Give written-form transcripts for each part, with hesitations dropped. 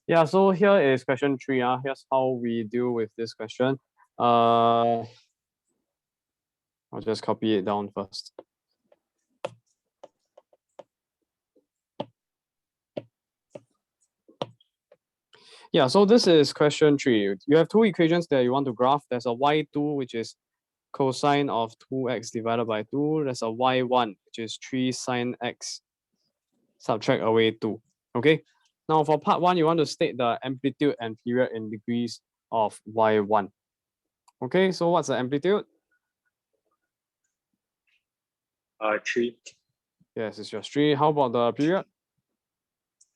Yeah, so here is question 3. Here's how we deal with this question. I'll just copy it down first. Yeah, so this is question 3. You have two equations that you want to graph. There's a y2, which is cosine of 2x divided by 2. There's a y1, which is 3 sine x, subtract away 2. Okay, now for part 1, you want to state the amplitude and period in degrees of y1. Okay, so what's the amplitude? 3. Yes, it's just 3. How about the period?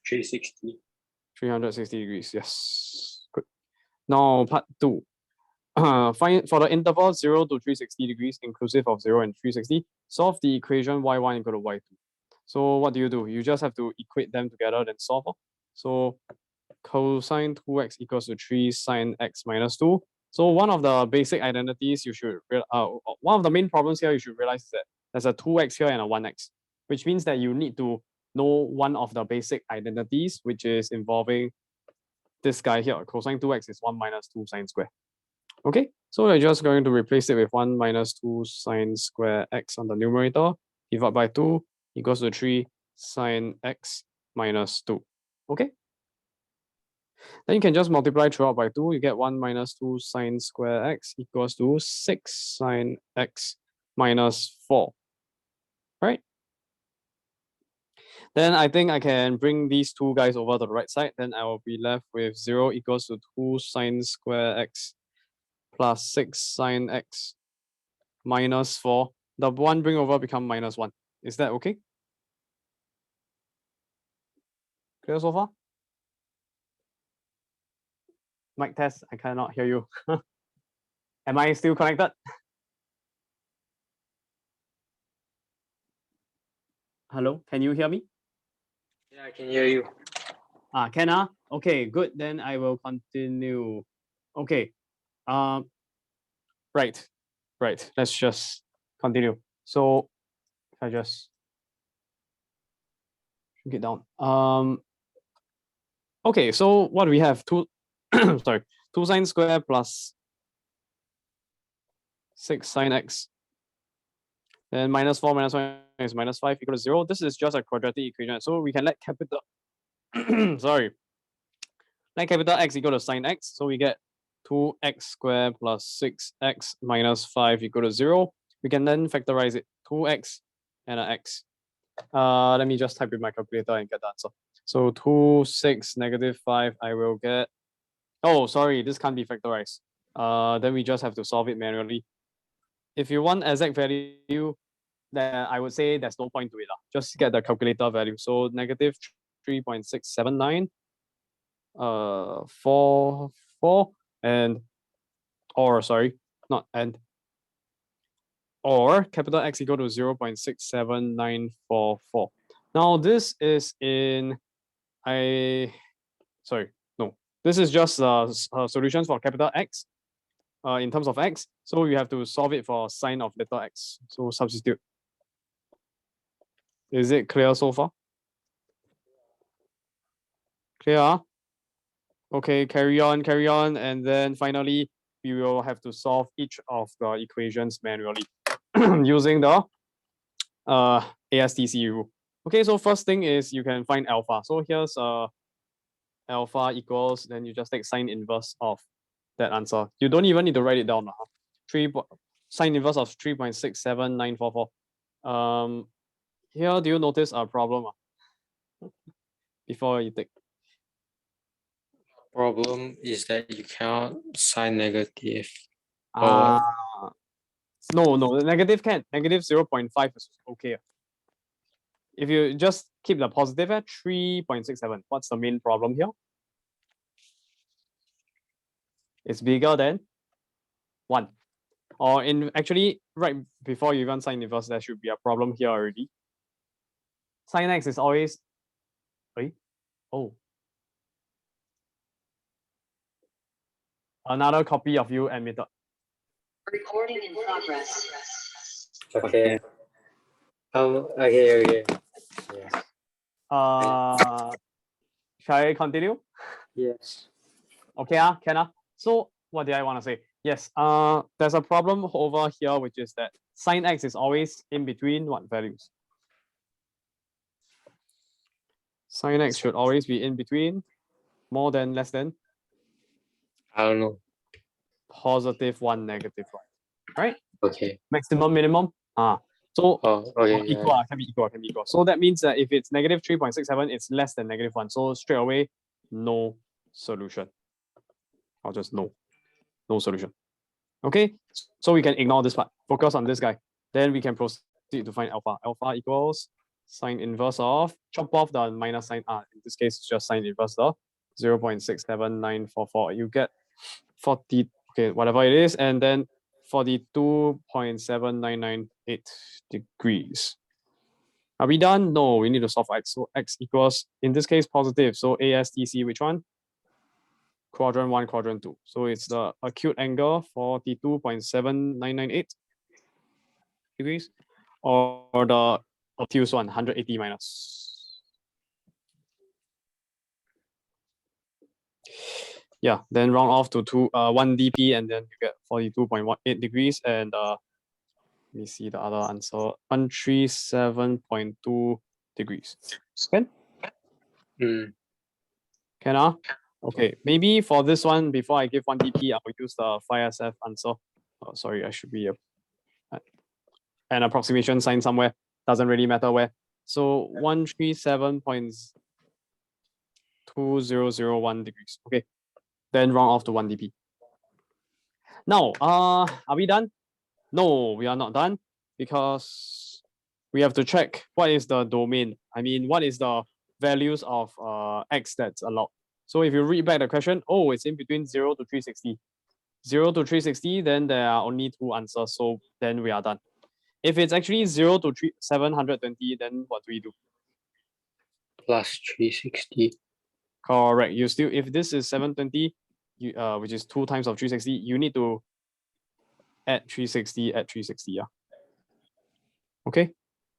360. 360 degrees, yes. Good. Now part 2. Find for the interval 0 to 360 degrees inclusive of 0 and 360, solve the equation y1 equal to y2. So what do? You just have to equate them together, then solve. So cosine 2x equals to 3 sine x minus 2. So one of the basic identities you should, one of the main problems here you should realize is that there's a 2x here and a 1x, which means that you need to know one of the basic identities, which is involving this guy here. Cosine 2x is 1 minus 2 sine square. Okay, so we're just going to replace it with 1 minus 2 sine square x on the numerator, divide by 2 equals to 3 sine x minus 2. Okay, then you can just multiply throughout by 2. You get 1 minus 2 sine square x equals to 6 sine x minus 4. Right? Then I think I can bring these two guys over to the right side. Then I will be left with 0 equals to 2 sine square x plus 6 sine x minus 4. The 1 bring over become minus 1. Is that okay? Clear so far? Mic test, I cannot hear you. Am I still connected? Hello, can you hear me? Yeah, I can hear you. Can. Okay, good. Then I will continue. Okay. Right. Let's just continue. So if I just shrink it down. Okay, so what do we have? 2 2 sine square plus 6 sine x. Then minus 4 minus 1 is minus 5 equal to 0. This is just a quadratic equation. So we can let capital let capital X equal to sine x. So we get 2x squared plus 6x minus 5 equal to 0. We can then factorize it, 2x and an x. Let me just type in my calculator and get the answer. So 2, 6, negative 5, I will get, oh, sorry, this can't be factorized. Then we just have to solve it manually. If you want exact value, then I would say there's no point to it. Just get the calculator value. So negative 3.679, 4, and, or sorry, not and, or capital X equal to 0.67944. Now this is in, this is just solutions for capital X in terms of X. So you have to solve it for sine of little x. So substitute. Is it clear so far? Clear? Okay, carry on. And then finally, we will have to solve each of the equations manually using the ASTC rule. Okay, so first thing is you can find alpha. So here's alpha equals, then you just take sine inverse of that answer. You don't even need to write it down. Sine inverse of 3.67944. Here, do you notice a problem before you take? Problem is that you cannot sign negative. No, the negative can. Negative 0.5 is okay. If you just keep the positive at 3.67, what's the main problem here? It's bigger than 1. Or in actually, right before you even sign inverse, there should be a problem here already. Sin x is always, another copy of you admitted. Recording in progress. Okay. Okay. Shall I continue? Yes. Okay, can. So what did I want to say? Yes, there's a problem over here, which is that sine x is always in between what values? Sine x should always be in between more than, less than, I don't know. +1, -1, right? Okay. Maximum, minimum. So Oh, okay. equal, Yeah. can be equal, can be equal. So that means that if it's -3.67, it's less than -1. So straight away, no solution. Or just no solution. Okay, so we can ignore this part. Focus on this guy. Then we can proceed to find alpha. Alpha equals sine inverse of, chop off the minus sign. In this case, it's just sine inverse of 0.67944. You get 40, okay, whatever it is, and then 42.7998 degrees. Are we done? No, we need to solve x. So x equals, in this case, positive. So ASTC, which one? Quadrant 1, quadrant 2. So it's the acute angle, 42.7998 degrees, or the obtuse one, 180 minus. Yeah, then round off to 1 dp, and then you get 42.18 degrees, and let me see the other answer, 137.2 degrees. Can? Can. Okay, maybe for this one, before I give 1 dp, I'll use the 5SF answer. Oh, sorry, I should be an approximation sign somewhere. Doesn't really matter where. So 137.2001 degrees. Okay, then round off to 1 dp. Now, are we done? No, we are not done, because we have to check what is the domain. I mean, what is the values of x that's allowed. So if you read back the question, oh, it's in between 0 to 360. 0 to 360, then there are only 2 answers. So then we are done. If it's actually 0 to 720, then what do we do? Plus 360. Correct. You still, if this is 720, which is 2 times of 360, you need to add 360, yeah. Okay,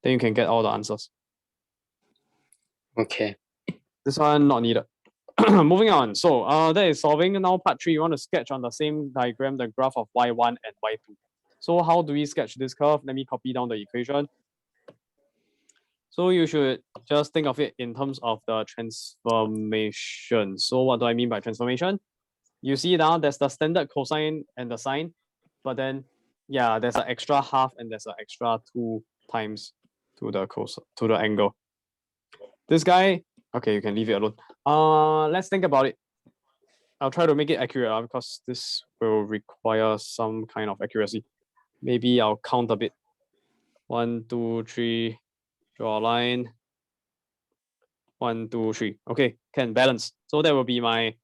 then you can get all the answers. Okay. This one not needed. Moving on. So that is solving. Now part 3, you want to sketch on the same diagram the graph of y1 and y2. So how do we sketch this curve? Let me copy down the equation. So you should just think of it in terms of the transformation. So what do I mean by transformation? You see now there's the standard cosine and the sine, but then yeah, there's an extra half and there's an extra 2 times to the angle. This guy, okay, you can leave it alone. Let's think about it. I'll try to make it accurate because this will require some kind of accuracy. Maybe I'll count a bit. 1, 2, 3, draw a line. 1, 2, 3. Okay, can balance. So that will be my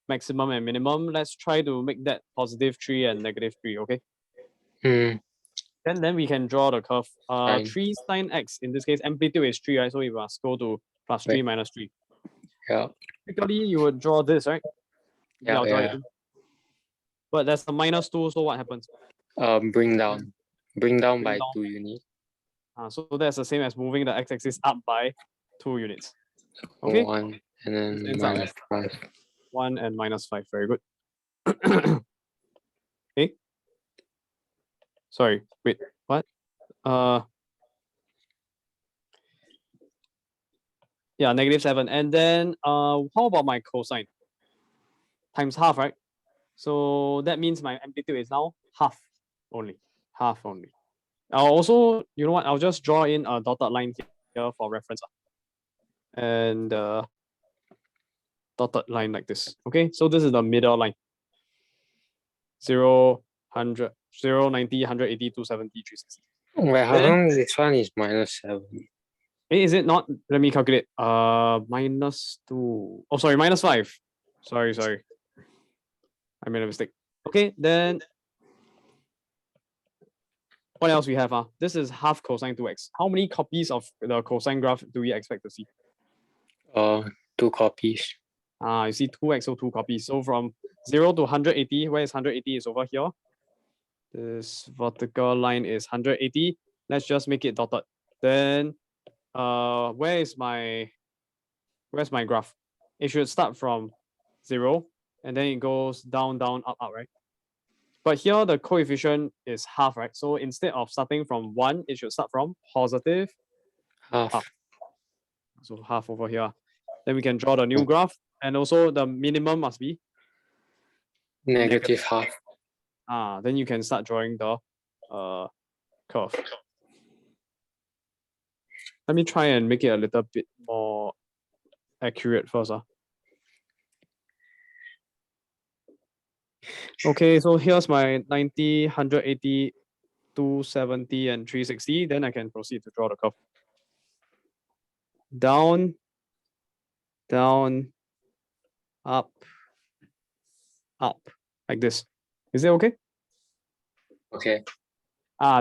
maximum and minimum. Let's try to make that +3 and -3. Okay. Then we can draw the curve. 3 sine x, in this case, amplitude is 3, right? So we must go to +3 -3. Yeah. Typically, you would draw this, right? Yeah. Yeah. But there's a -2, so what happens? Bring down by down. 2 units. So that's the same as moving the x-axis up by 2 units. Okay. 1 and then -5. 1 and -5. Very good. Okay. Sorry. Wait. What? Yeah, -7. And then how about my cosine? Times half, right? So that means my amplitude is now half only. Half only. I'll also, you know what? I'll just draw in a dotted line here for reference. And dotted line like this. Okay, so this is the middle line. 0, 100, 0, 90, 180, 270, 360. Wait, how come this one is -7? Is it not? Let me calculate. -2. Oh, sorry, -5. Sorry. I made a mistake. Okay, then what else we have? This is half cosine 2x. How many copies of the cosine graph do we expect to see? 2 copies. You see 2x, so 2 copies. So from 0 to 180, where is 180? Is over here. This vertical line is 180. Let's just make it dotted. Then where's my graph? It should start from 0, and then it goes down, down, up, up, right? But here the coefficient is half, right? So instead of starting from 1, it should start from positive. Half. Up. So half over here. Then we can draw the new graph, and also the minimum must be Negative half. then you can start drawing the curve. Let me try and make it a little bit more accurate first. Okay, so here's my 90, 180, 270, and 360. Then I can proceed to draw the curve. Down, down, up, up, like this. Is it okay? Okay.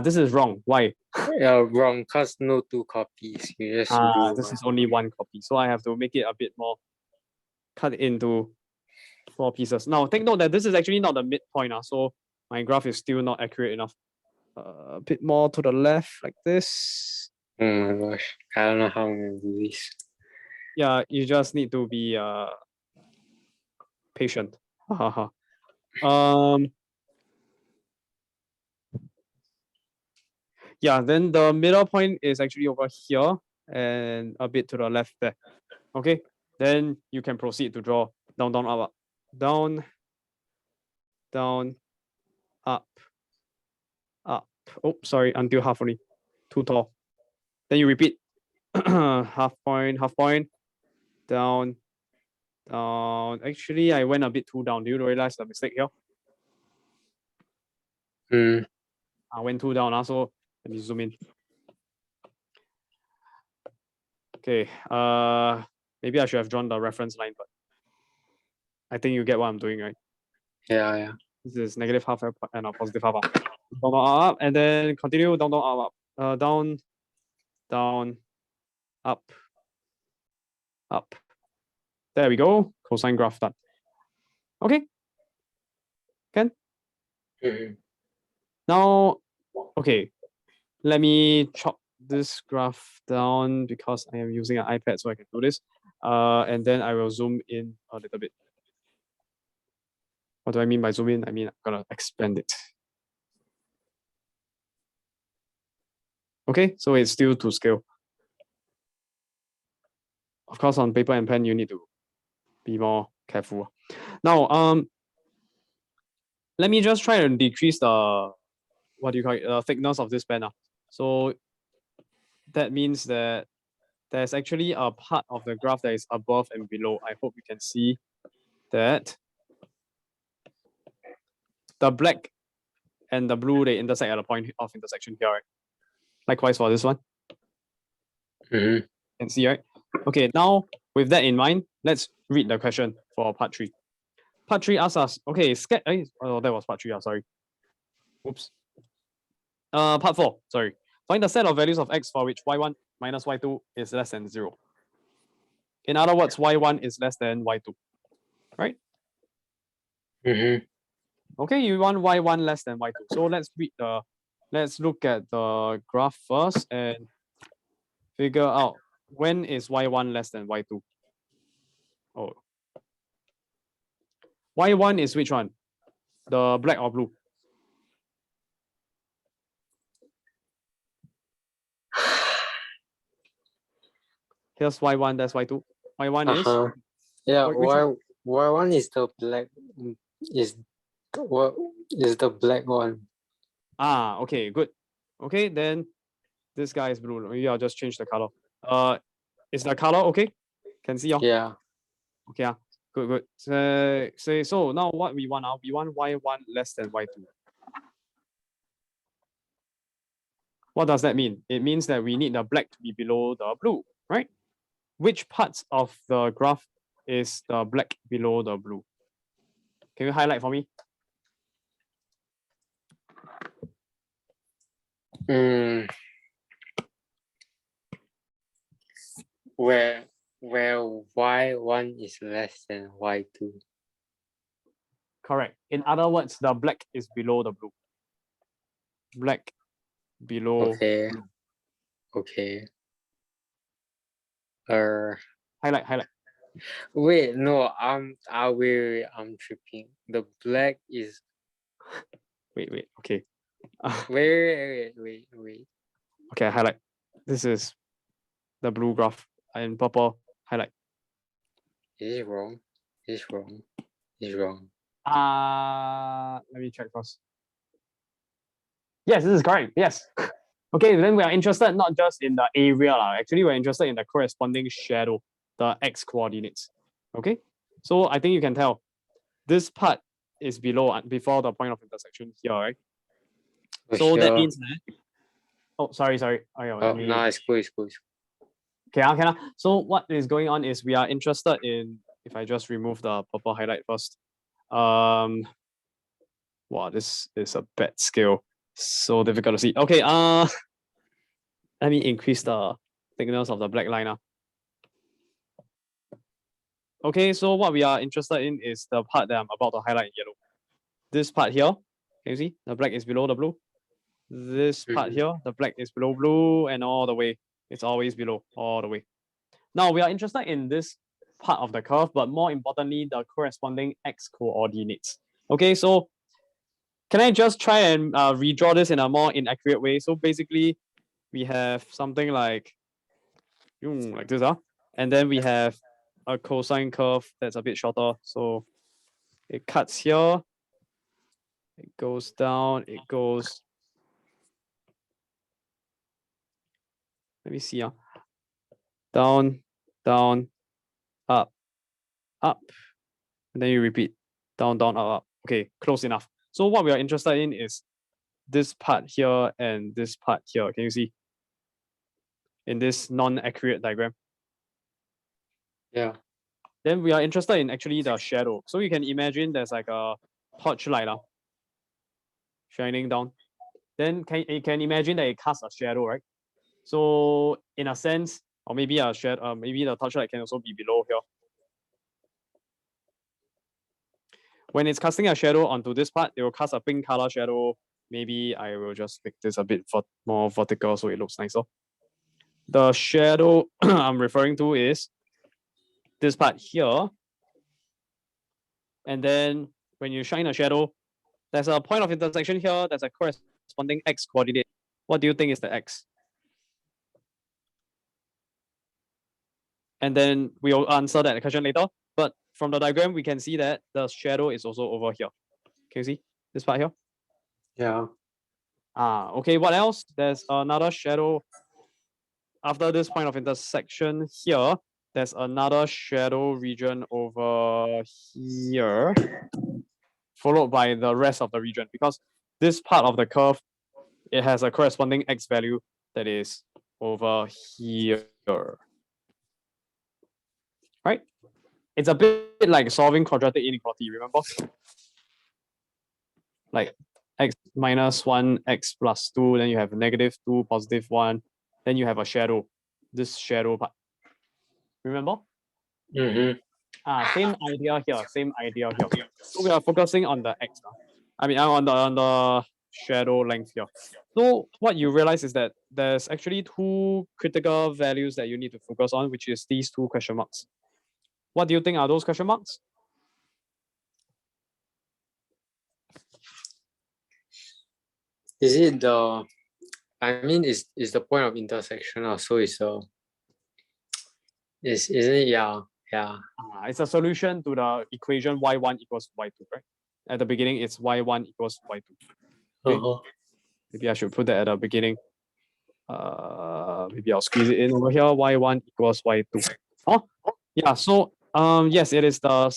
This is wrong. Why? Yeah, wrong, because no 2 copies. You just do This one. is only 1 copy. So I have to make it a bit more, cut it into 4 pieces. Now, take note that this is actually not the midpoint. So my graph is still not accurate enough. A bit more to the left, like this. Oh my gosh. I don't know how I'm going to do this. Yeah, you just need to be patient. Yeah, then the middle point is actually over here and a bit to the left there. Okay, then you can proceed to draw down, down, up, up, down, down, up, up. Oh, sorry, until half only. Too tall. Then you repeat. half point, down, down. Actually, I went a bit too down. Do you realize the mistake here? I went too down. So let me zoom in. Okay. Maybe I should have drawn the reference line, but I think you get what I'm doing, right? Yeah, yeah. This is negative half and a positive half. Down, down, up, and then continue down, down, up, up. Down, down, up, up. There we go. Cosine graph done. Okay. Can? Now, okay. Let me chop this graph down because I am using an iPad so I can do this. And then I will zoom in a little bit. What do I mean by zoom in? I mean, I'm gonna expand it. Okay, so it's still to scale. Of course, on paper and pen, you need to be more careful. Now, let me just try and decrease the, what do you call it, thickness of this pen. So that means that there's actually a part of the graph that is above and below. I hope you can see that the black and the blue, they intersect at a point of intersection here, right? Likewise for this one. Can see, right? Okay, now with that in mind, let's read the question for part 3. Part 3 asks us, okay, oh, that was part 3, sorry. Oops. Part 4, sorry. Find the set of values of x for which y1 minus y2 is less than 0. In other words, y1 is less than y2, right? Okay, you want y1 less than y2. So let's look at the graph first and figure out when is y1 less than y2. Oh. Y1 is which one? The black or blue? Here's y1, that's y2. Y1 is? Yeah, y1 is the black, what is the black one? Okay, good. Okay, then this guy is blue. Maybe I'll just change the color. Is the color okay? Can see? Yeah. Okay, good. So now what we want we want y1 less than y2. What does that mean? It means that we need the black to be below the blue, right? Which parts of the graph is the black below the blue? Can you highlight for me? Where y1 is less than y2. Correct. In other words, the black is below the blue. Black below. Okay. Blue. Okay. Highlight. Wait, no, I'm tripping. The black is Wait. Okay. wait. Okay, I highlight. This is the blue graph and purple highlight. Is it wrong? It's wrong. It's wrong. Let me check first. Yes, this is correct. Yes. Okay, then we are interested not just in the area. Actually, we're interested in the corresponding shadow, the x coordinates. Okay, so I think you can tell this part is before the point of intersection here, right? So that means that. Oh, sorry. Okay, Oh, no, it's cool. Okay. So what is going on is we are interested in, if I just remove the purple highlight first. Wow, this is a bad scale. So difficult to see. Okay, let me increase the thickness of the black line. Okay, so what we are interested in is the part that I'm about to highlight in yellow. This part here, can you see? The black is below the blue. This part here, the black is below blue, and all the way. It's always below, all the way. Now we are interested in this part of the curve, but more importantly, the corresponding x coordinates. Okay, so can I just try and redraw this in a more inaccurate way? So basically, we have something like this, and then we have a cosine curve that's a bit shorter. So it cuts here, it goes down, it goes. Let me see. Down, up, and then you repeat down, up. Okay, close enough. So what we are interested in is this part here and this part here. Can you see? In this non-accurate diagram. Yeah. Then we are interested in actually the shadow. So you can imagine there's like a torchlight shining down. Then you can imagine that it casts a shadow, right? So in a sense, or maybe a shadow, maybe the torchlight can also be below here. When it's casting a shadow onto this part, it will cast a pink color shadow. Maybe I will just make this a bit more vertical so it looks nicer. The shadow I'm referring to is this part here. And then when you shine a shadow, there's a point of intersection here. There's a corresponding x coordinate. What do you think is the x? And then we'll answer that question later. But from the diagram, we can see that the shadow is also over here. Can you see this part here? Yeah. Okay, what else? There's another shadow after this point of intersection here. There's another shadow region over here, followed by the rest of the region, because this part of the curve, it has a corresponding x value that is over here. Right? It's a bit like solving quadratic inequality, remember? Like x minus 1, x plus 2, then you have -2, +1, then you have a shadow, this shadow part. Remember? Same idea here. So we are focusing on the x. On the shadow length here. So what you realize is that there's actually two critical values that you need to focus on, which is these two question marks. What do you think are those question marks? Is it the? I mean, is the point of intersection also is isn't it? Yeah. It's a solution to the equation y1 equals y2, right? At the beginning, it's y1 equals y2. Okay? Maybe I should put that at the beginning. Maybe I'll squeeze it in over here. Y1 equals y2. Yeah. So yes, it is the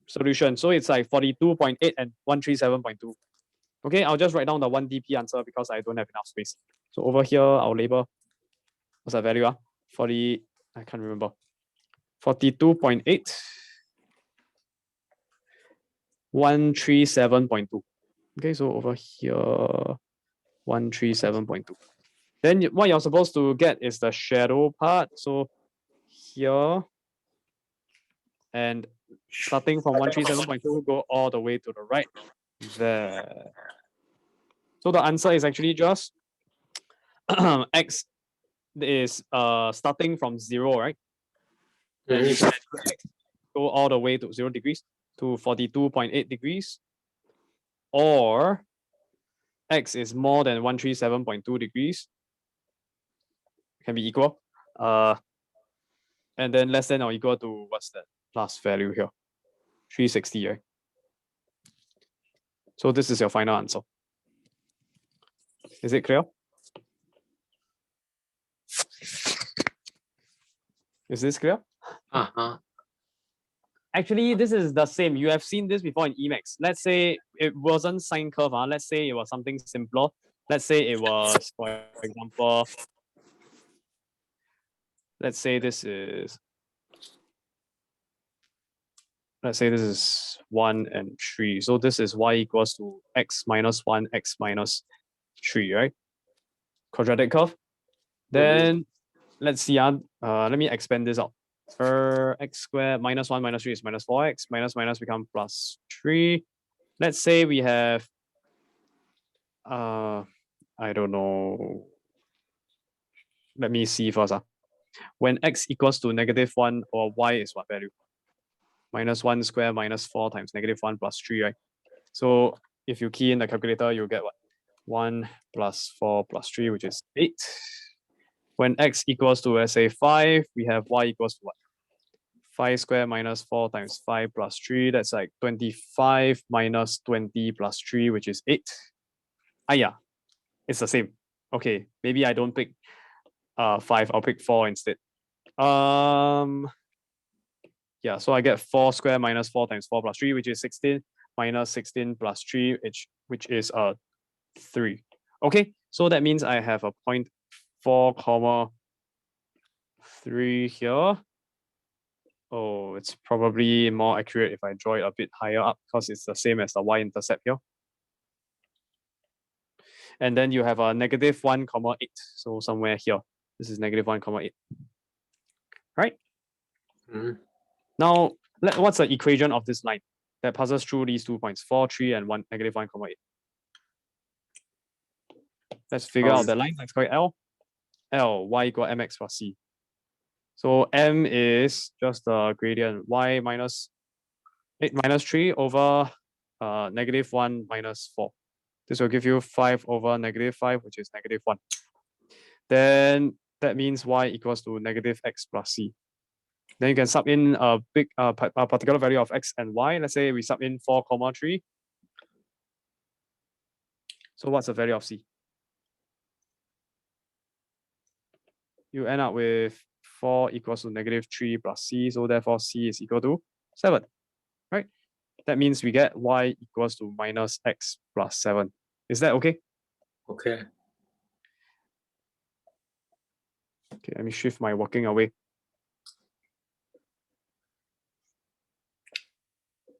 solution. So it's like 42.8 and 137.2. Okay, I'll just write down the 1dp answer because I don't have enough space. So over here, I'll label, what's that value? 40, I can't remember. 42.8, 137.2. Okay, so over here, 137.2. Then what you're supposed to get is the shadow part. So here, and starting from 137.2, go all the way to the right there. So the answer is actually just x is starting from 0, right? And you can go all the way to 0 degrees to 42.8 degrees, or x is more than 137.2 degrees, can be equal, and then less than or equal to, what's that last value here? 360, right? So this is your final answer. Is it clear? Is this clear? Actually, this is the same. You have seen this before in Emacs. Let's say it wasn't sine curve. Let's say it was something simpler. Let's say it was, for example, let's say this is 1 and 3. So this is y equals to x minus 1, x minus 3, right? Quadratic curve. Then let's see. Let me expand this out. X squared minus 1 minus 3 is minus 4x. Minus minus become plus 3. Let's say we have, I don't know. Let me see first. When x equals to -1, or y is what value? Minus 1 squared minus 4 times -1 plus 3, right? So if you key in the calculator, you'll get what? 1 plus 4 plus 3, which is 8. When x equals to, let's say, 5, we have y equals to what? 5 squared minus 4 times 5 plus 3. That's like 25 minus 20 plus 3, which is 8. Yeah, it's the same. Okay, maybe I don't pick 5, I'll pick 4 instead. Yeah, so I get 4 squared minus 4 times 4 plus 3, which is 16, minus 16 plus 3, which is 3. Okay, so that means I have a point 4, 3 here. Oh, it's probably more accurate if I draw it a bit higher up, because it's the same as the y-intercept here. And then you have a -1, 8. So somewhere here, this is -1, 8. Right? Now, what's the equation of this line that passes through these 2 points, 4, 3, and 1, -1, 8? Let's figure out the line. Let's call it L. L, y equal mx plus c. So m is just the gradient, y minus 8 minus 3 over -1 minus 4. This will give you 5 over -5, which is -1. Then that means y equals to -x plus c. Then you can sub in a particular value of x and y. Let's say we sub in 4, 3. So what's the value of c? You end up with 4 equals to -3 plus c. So therefore c is equal to 7, right? That means we get y equals to minus x plus 7. Is that okay? Okay. Okay, let me shift my walking away.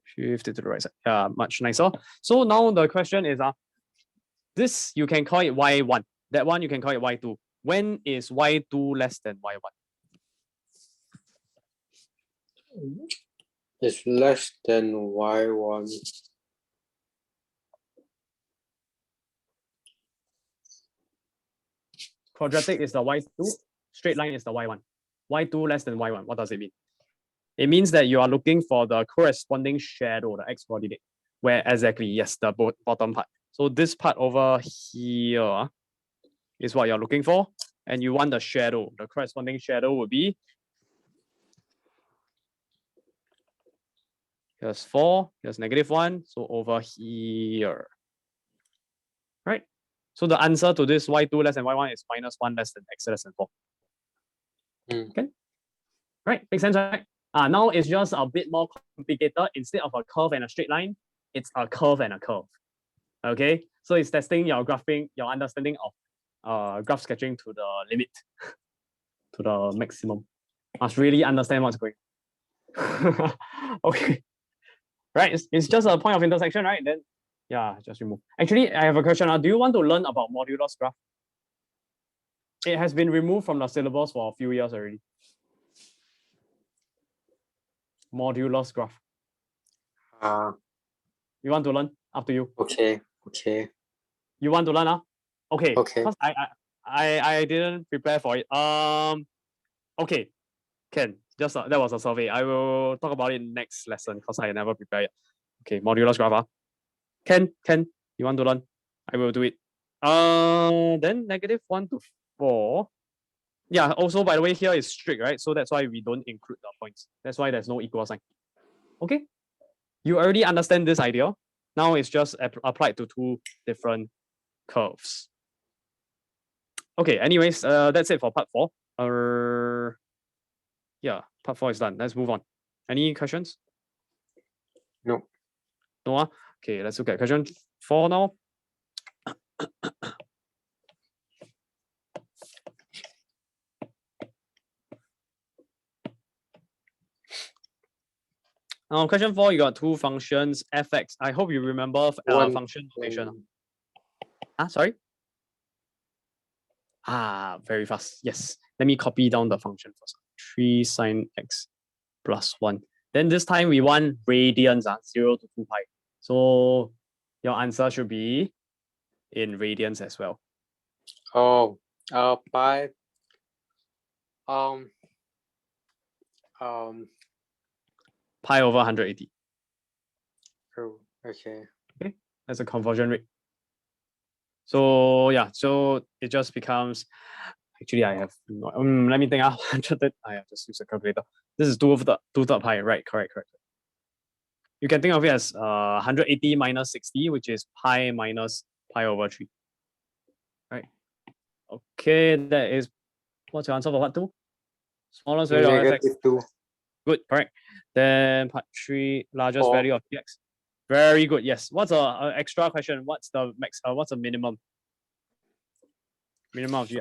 Shift it to the right side. Yeah, much nicer. So now the question is, this you can call it y1. That one you can call it y2. When is y2 less than y1? It's less than y1. Quadratic is the y2, straight line is the y1. y2 less than y1, what does it mean? It means that you are looking for the corresponding shadow, the x coordinate. Where exactly? Yes, the bottom part. So this part over here is what you're looking for. And you want the shadow. The corresponding shadow would be, here's 4, here's -1, so over here. Right? So the answer to this y2 less than y1 is -1 less than x less than 4. Okay? Right? Makes sense, right? Now it's just a bit more complicated. Instead of a curve and a straight line, it's a curve and a curve. Okay? So it's testing your graphing, your understanding of graph sketching to the limit, to the maximum. Must really understand what's going on. Okay. Right? It's just a point of intersection, right? Then, yeah, just remove. Actually, I have a question. Do you want to learn about modulus graph? It has been removed from the syllabus for a few years already. Modulus graph. You want to learn? Up to you. Okay. Okay. You want to learn? Okay. Okay. Because I didn't prepare for it. Okay. Can. Just that was a survey. I will talk about it next lesson because I never prepared it. Okay, modulus graph. Ken, you want to learn? I will do it. Then -1 to 4. Yeah, also, by the way, here is strict, right? So that's why we don't include the points. That's why there's no equal sign. Okay? You already understand this idea. Now it's just applied to two different curves. Okay, anyways, that's it for part 4. Yeah, part 4 is done. Let's move on. Any questions? No. No? Okay, let's look at question 4 now. Question 4, you got two functions, fx. I hope you remember function notation. Sorry? Very fast. Yes. Let me copy down the function first. 3 sine x plus 1. Then this time we want radians, 0 to 2 pi. So your answer should be in radians as well. Oh, pi. Pi over 180. Oh, okay. Okay, that's a conversion rate. So yeah, so it just becomes. Actually, I have no, let me think. 100. I have just use a calculator. This is 2/3 pi, right? Correct. You can think of it as 180 minus 60, which is pi minus pi over 3. Right. Okay, that is what's your answer for part 2? Smallest value of fx. -2. Good, correct. Then part 3, largest 4. value of px. Very good. Yes. What's a extra question? What's the max? What's the minimum? Minimum of g.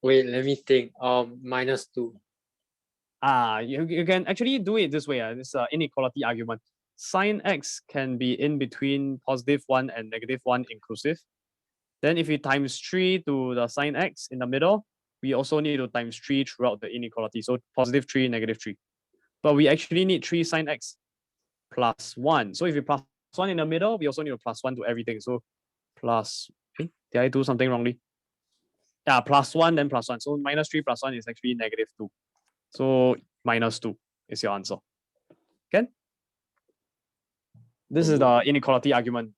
Wait, let me think. -2. You can actually do it this way. This inequality argument. Sine x can be in between +1 and -1 inclusive. Then if we times 3 to the sine x in the middle, we also need to times 3 throughout the inequality. So +3, -3. But we actually need 3 sine x plus 1. So if you plus 1 in the middle, we also need to plus 1 to everything. So plus, did I do something wrongly? Yeah, +1, then +1. So -3 plus 1 is actually -2. So -2 is your answer. Okay? This is the inequality argument.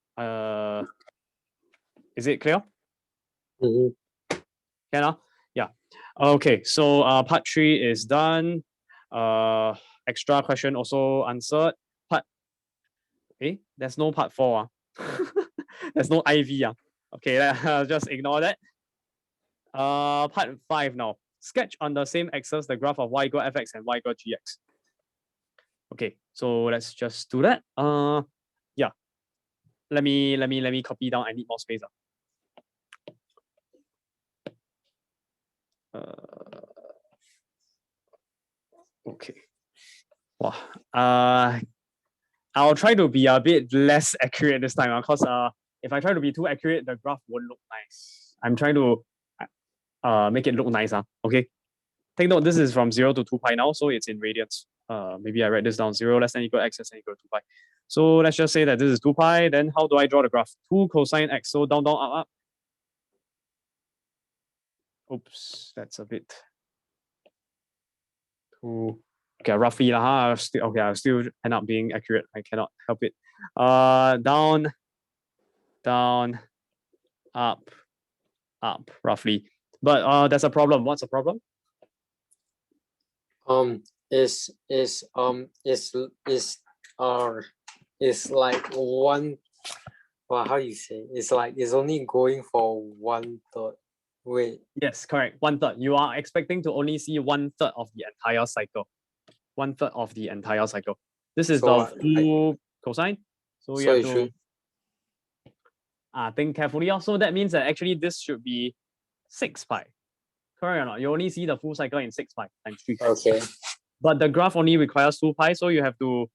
Is it clear? Can yeah. Okay, so part 3 is done. Extra question also answered. There's no part 4. There's no IV. Okay, just ignore that. Part 5 now. Sketch on the same axis the graph of y equal fx and y equal gx. Okay, so let's just do that. Yeah. Let me copy down. I need more space. Okay. Wow. I'll try to be a bit less accurate this time because if I try to be too accurate, the graph won't look nice. I'm trying to make it look nice. Okay. Take note, this is from 0 to 2 pi now, so it's in radians. Maybe I write this down: 0 less than equal x less than equal to 2 pi. So let's just say that this is 2 pi. Then how do I draw the graph? 2 cosine x. So down, up. Oops, that's a bit too. Okay, roughly I'll still end up being accurate. I cannot help it. Down, up, roughly. But there's a problem. What's the problem? Is like one. Well, how you say? It's like it's only going for 1/3. Wait. Yes, correct. 1/3. You are expecting to only see 1/3 of the entire cycle. 1/3 of the entire cycle. This is the full cosine. So you have to think carefully. Also, that means that actually this should be 6 pi. Correct or not? You only see the full cycle in 6 pi times 3. Okay. But the graph only requires 2 pi, so you have to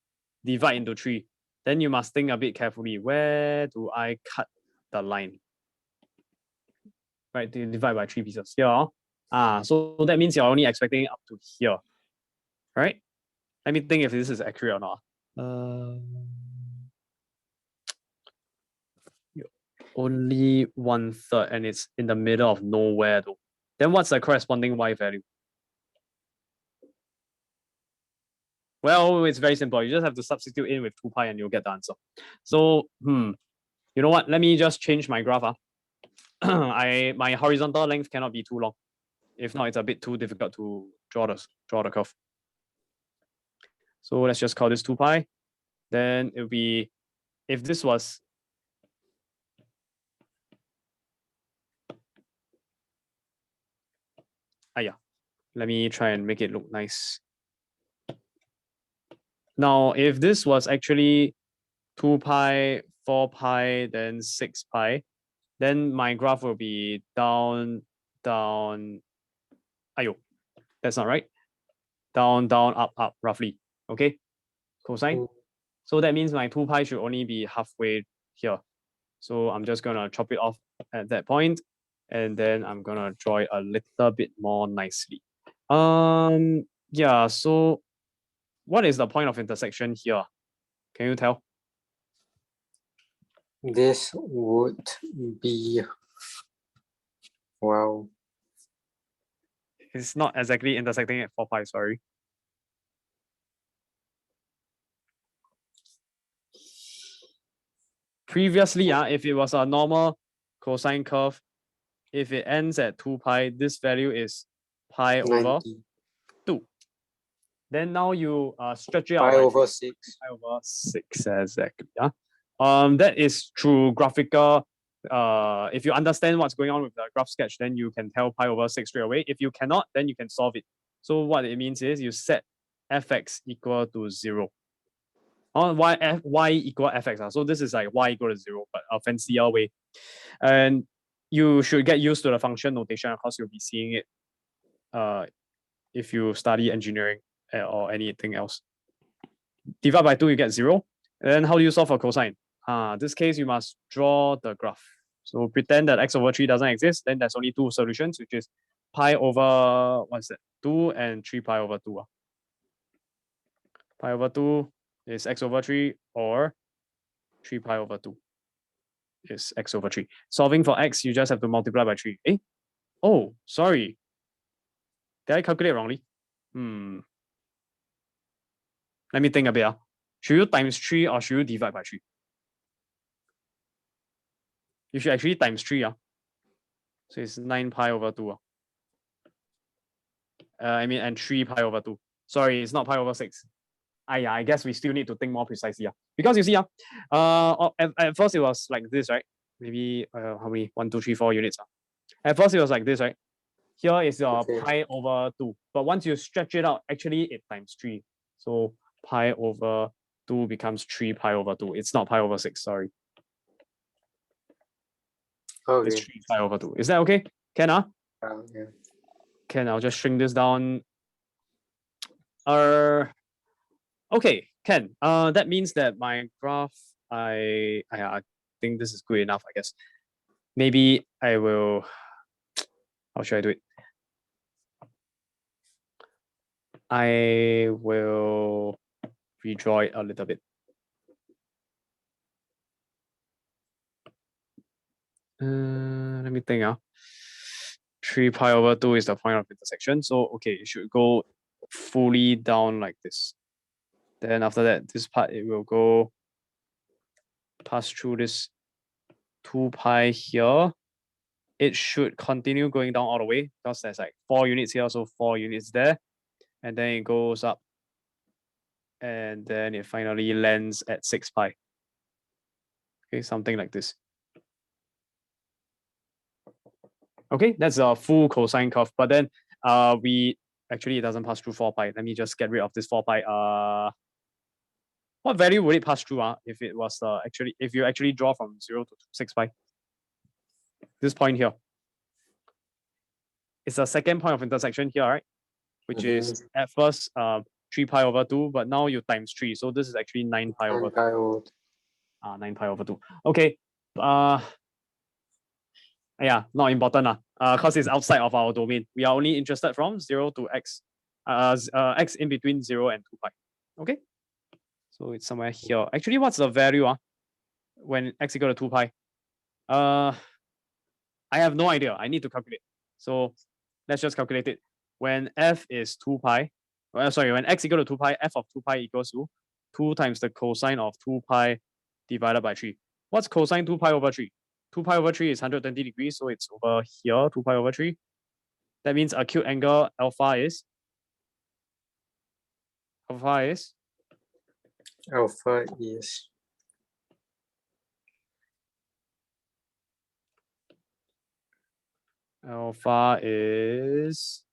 divide into 3. Then you must think a bit carefully. Where do I cut the line? Right, to divide by 3 pieces here. So that means you're only expecting up to here. Right? Let me think if this is accurate or not. Only 1/3 and it's in the middle of nowhere though. Then what's the corresponding y value? Well, it's very simple. You just have to substitute in with 2 pi and you'll get the answer. So, you know what? Let me just change my graph. My horizontal length cannot be too long. If not, it's a bit too difficult to draw the curve. So let's just call this 2 pi. Then it'll be, if this was let me try and make it look nice. Now, if this was actually 2 pi, 4 pi, then 6 pi, then my graph will be down, down. Ayo, that's not right. Down, down, up, up, roughly. Okay, cosine. So that means my 2 pi should only be halfway here. So I'm just gonna chop it off at that point, and then I'm gonna draw it a little bit more nicely. Yeah, so what is the point of intersection here? Can you tell? This would be, wow. It's not exactly intersecting at 4 pi, sorry. Previously, if it was a normal cosine curve, if it ends at 2 pi, this value is pi over 90. 2. Then now you stretch it out Pi by over 6. pi over 6 exactly. That is through graphical. If you understand what's going on with the graph sketch, then you can tell pi over 6 straight away. If you cannot, then you can solve it. So what it means is you set fx equal to 0. Y equal fx. So this is like y equal to 0, but a fancier way. And you should get used to the function notation because you'll be seeing it if you study engineering or anything else. Divide by 2, you get 0. And then how do you solve for cosine? This case, you must draw the graph. So pretend that x over 3 doesn't exist. Then there's only 2 solutions, which is pi over, what's that? 2 and 3 pi over 2. Pi over 2 is x over 3, or 3 pi over 2 is x over 3. Solving for x, you just have to multiply by 3. Oh, sorry. Did I calculate wrongly? Let me think a bit. Should you times 3 or should you divide by 3? You should actually times 3. So it's 9 pi over 2. And 3 pi over 2. Sorry, it's not pi over 6. I guess we still need to think more precisely. Because you see, at first it was like this, right? Maybe how many? 1, 2, 3, 4 units. At first it was like this, right? Here is your pi over 2. But once you stretch it out, actually it times 3. So pi over 2 becomes 3 pi over 2. It's not pi over 6, sorry. Okay. It's 3 pi over 2. Is that okay? Can, Yeah. Can, I'll just shrink this down. Okay, can. That means that my graph, I think this is good enough, I guess. Maybe I will, how should I do it? I will redraw it a little bit. Let me think. 3 pi over 2 is the point of intersection. So, okay, it should go fully down like this. Then after that, this part, it will go pass through this 2 pi here. It should continue going down all the way because there's like 4 units here, so 4 units there. And then it goes up. And then it finally lands at 6 pi. Okay, something like this. Okay, that's a full cosine curve. But then it doesn't pass through 4 pi. Let me just get rid of this 4 pi. What value would it pass through if it was if you actually draw from 0 to 6 pi? This point here. It's the second point of intersection here, right? Which is at first 3 pi over 2, but now you times 3. So this is actually 9 pi over 2. 9 pi over 2. Okay. Yeah, not important because it's outside of our domain. We are only interested from 0 to x. X in between 0 and 2 pi. Okay. So it's somewhere here. Actually, what's the value when x equal to 2 pi? I have no idea. I need to calculate. So let's just calculate it. When f is 2 pi, sorry, when x equal to 2 pi, f of 2 pi equals to 2 times the cosine of 2 pi divided by 3. What's cosine 2 pi over 3? 2 pi over 3 is 120 degrees, so it's over here, 2 pi over 3. That means acute angle alpha is Alpha is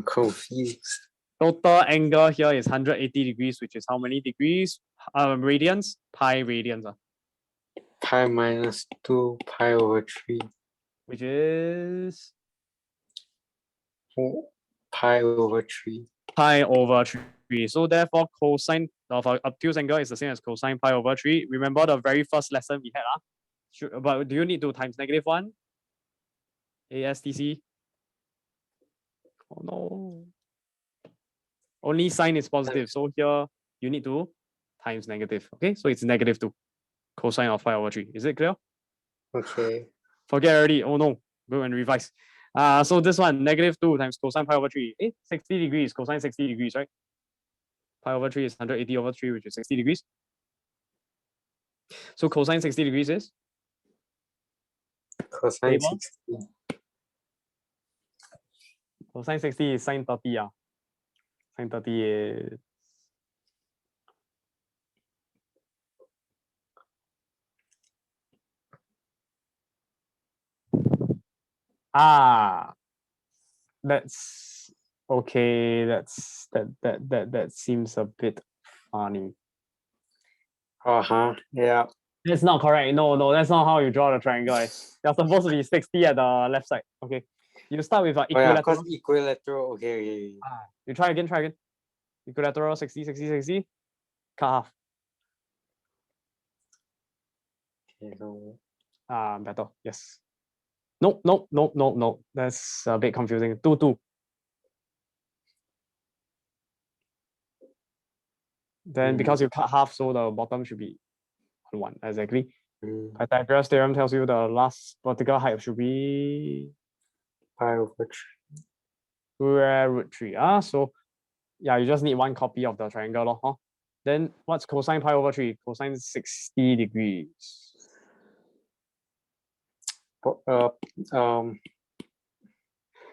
confused. Total angle here is 180 degrees, which is how many degrees? Radians? Pi radians. Pi minus 2 pi over 3. Which is Pi over 3. Pi over 3. So therefore, cosine of an obtuse angle is the same as cosine pi over 3. Remember the very first lesson we had? But do you need to times -1? ASTC? Oh no. Only sign is positive. So here you need to times negative. Okay, so it's -2 cosine of pi over 3. Is it clear? Okay. Forget already. Oh no. Go and revise. So this one, -2 times cosine pi over 3. 60 degrees, cosine 60 degrees, right? Pi over 3 is 180 over 3, which is 60 degrees. So cosine 60 degrees is? Cosine Table? 60. Cosine 60 is sine 30. Sine 30 is that's okay. That seems a bit funny. Yeah. That's not correct. No, that's not how you draw the triangle. You're supposed to be 60 at the left side. Okay. You start with equilateral. Equilateral. Okay. You try again. Equilateral 60, 60, 60. Cut half. Okay, so Better. Yes. No. That's a bit confusing. 2, 2. Then because you cut half, so the bottom should be 1. Exactly. Pythagoras theorem tells you the last vertical height should be pi over 3. square root 3. So yeah, you just need one copy of the triangle. Huh? Then what's cosine pi over 3? Cosine 60 degrees.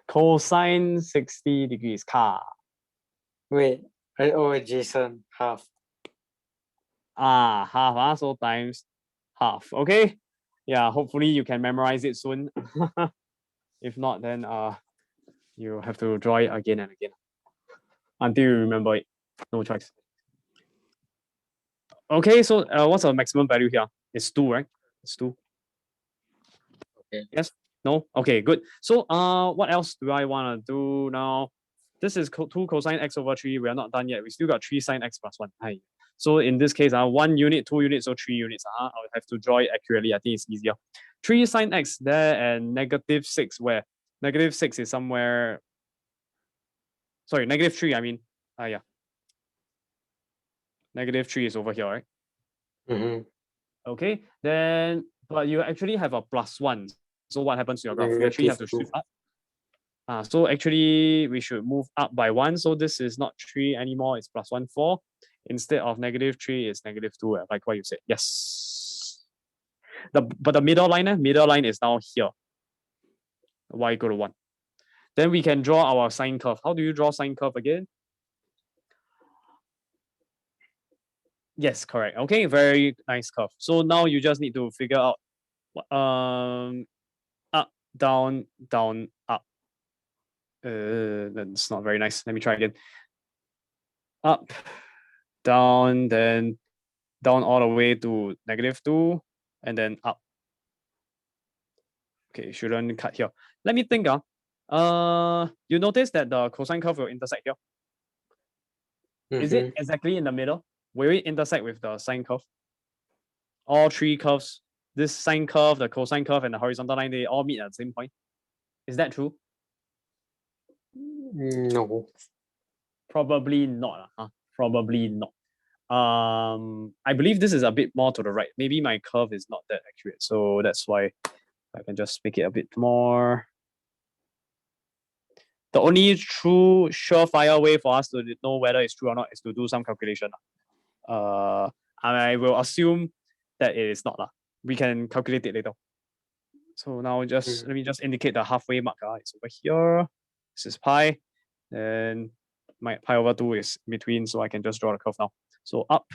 Cosine 60 degrees. Wait. Jason, half. Half. So times half. Okay. Yeah, hopefully you can memorize it soon. If not, then you have to draw it again and again until you remember it. No choice. Okay, so what's our maximum value here? It's 2, right? It's 2. Okay. Yes? No? Okay, good. So what else do I want to do now? This is 2 cosine x over 3. We are not done yet. We still got 3 sine x plus 1. Hi. So in this case, 1 unit, 2 units, so 3 units. I'll have to draw it accurately. I think it's easier. 3 sine x there and -6 where? -6 is somewhere. Sorry, -3, I mean. Yeah. -3 is over here, right? Okay, then, but you actually have a +1. So what happens to your graph? You actually have to shift up. So actually, we should move up by 1. So this is not 3 anymore. It's +1, 4. Instead of -3, it's -2, like what you said. Yes. But the middle line is now here. Y equal to 1. Then we can draw our sine curve. How do you draw sine curve again? Yes, correct. Okay, very nice curve. So now you just need to figure out up, down, down, up. That's not very nice. Let me try again. Up, down, then down all the way to -2, and then up. Okay, shouldn't cut here. Let me think. You notice that the cosine curve will intersect here. Is it exactly in the middle? Will it intersect with the sine curve? All 3 curves, this sine curve, the cosine curve, and the horizontal line, they all meet at the same point. Is that true? No. Probably not. Probably not. I believe this is a bit more to the right. Maybe my curve is not that accurate, so that's why I can just make it a bit more. The only true surefire way for us to know whether it's true or not is to do some calculation. I will assume that it is not. We can calculate it later. So now just let me just indicate the halfway mark. It's over here. This is pi. And my pi over 2 is in between, so I can just draw the curve now. So up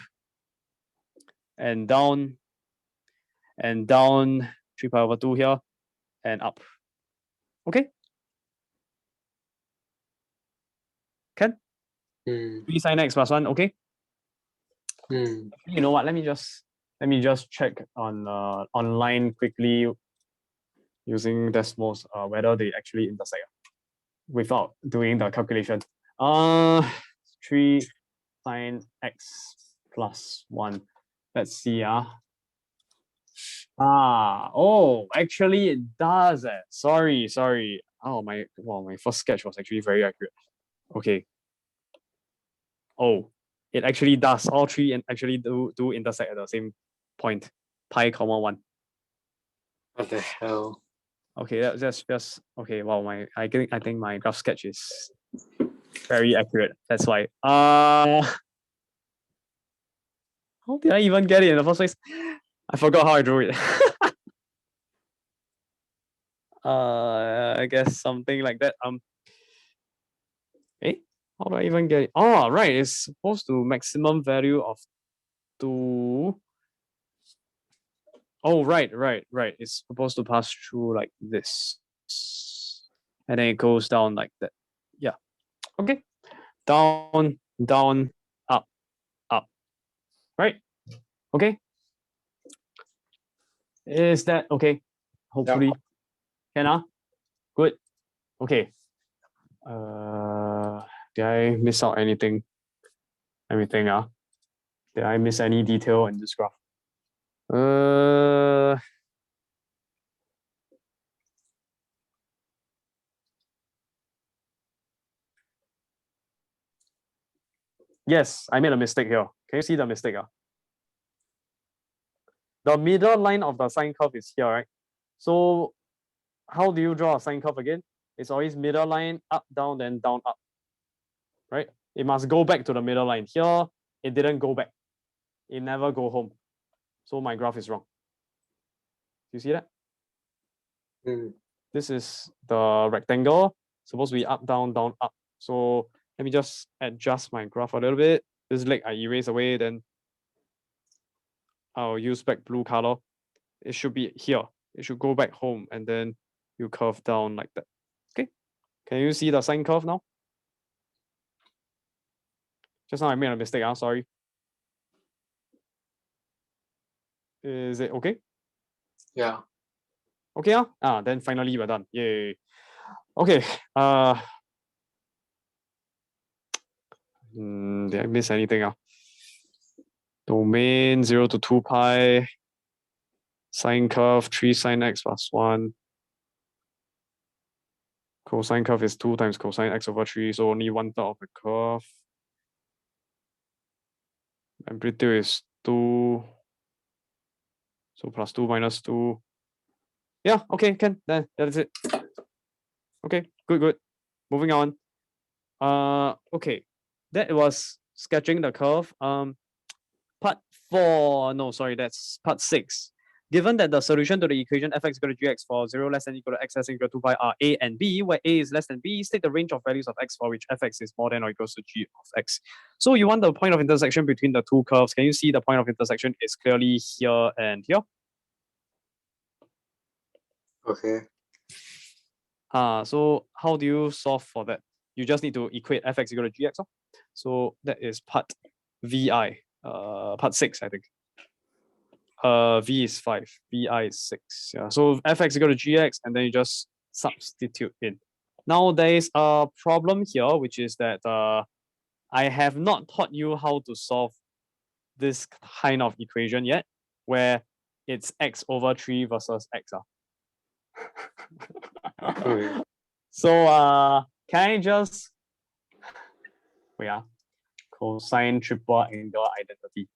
and down 3 pi over 2 here and up. Okay. Can? 3 sine x plus 1, okay? You know what? Let me just check on online quickly using decimals whether they actually intersect without doing the calculation. 3 sine x plus 1. Let's see. Oh, actually it does. Sorry. Oh, my first sketch was actually very accurate. Okay. Oh, it actually does. All three and actually do intersect at the same point. Pi comma 1. What the hell? Okay, that's just okay. Wow, I think my graph sketch is very accurate. That's why. How did I even get it in the first place? I forgot how I drew it. I guess something like that. How do I even get it? Oh, right. It's supposed to maximum value of 2. Oh, right. It's supposed to pass through like this. And then it goes down like that. Yeah. Okay. Down, up. Right? Okay. Is that okay? Hopefully. Can Good. Okay. Did I miss out anything? Did I miss any detail in this graph? Yes, I made a mistake here. Can you see the mistake? The middle line of the sine curve is here, right? So how do you draw a sine curve again? It's always middle line, up, down, then down, up. Right? It must go back to the middle line. Here, it didn't go back. It never go home. So my graph is wrong. You see that? This is the rectangle. Supposed to be up, down, up. So let me just adjust my graph a little bit. This leg I erase away, then I'll use back blue color. It should be here. It should go back home, and then you curve down like that. Okay. Can you see the sine curve now? Just now I made a mistake. Sorry. Is it okay? Yeah. Okay. Then finally we're done. Yay. Okay. Did I miss anything? Domain 0 to 2 pi. Sine curve 3 sine x plus 1. Cosine curve is 2 times cosine x over 3, so only 1/3 of the curve. Amplitude is 2. So plus 2 minus 2. Yeah, okay, can. Then that's it. Okay, good. Moving on. Okay. That was sketching the curve. Part 4. No, sorry, that's part 6. Given that the solution to the equation f(x) equal to gx for 0 less than equal to x less than equal to 2 pi are a and b, where a is less than b, state the range of values of x for which f(x) is more than or equals to g of x. So you want the point of intersection between the two curves. Can you see the point of intersection is clearly here and here? Okay. So how do you solve for that? You just need to equate f(x) equal to gx. So that is part vi, part 6, I think. V is 5, vi is 6. Yeah. So f(x) equal to gx, and then you just substitute in. Now there is a problem here, which is that I have not taught you how to solve this kind of equation yet, where it's x over 3 versus x. Okay. So can I just wait? Cosine triple angle identity.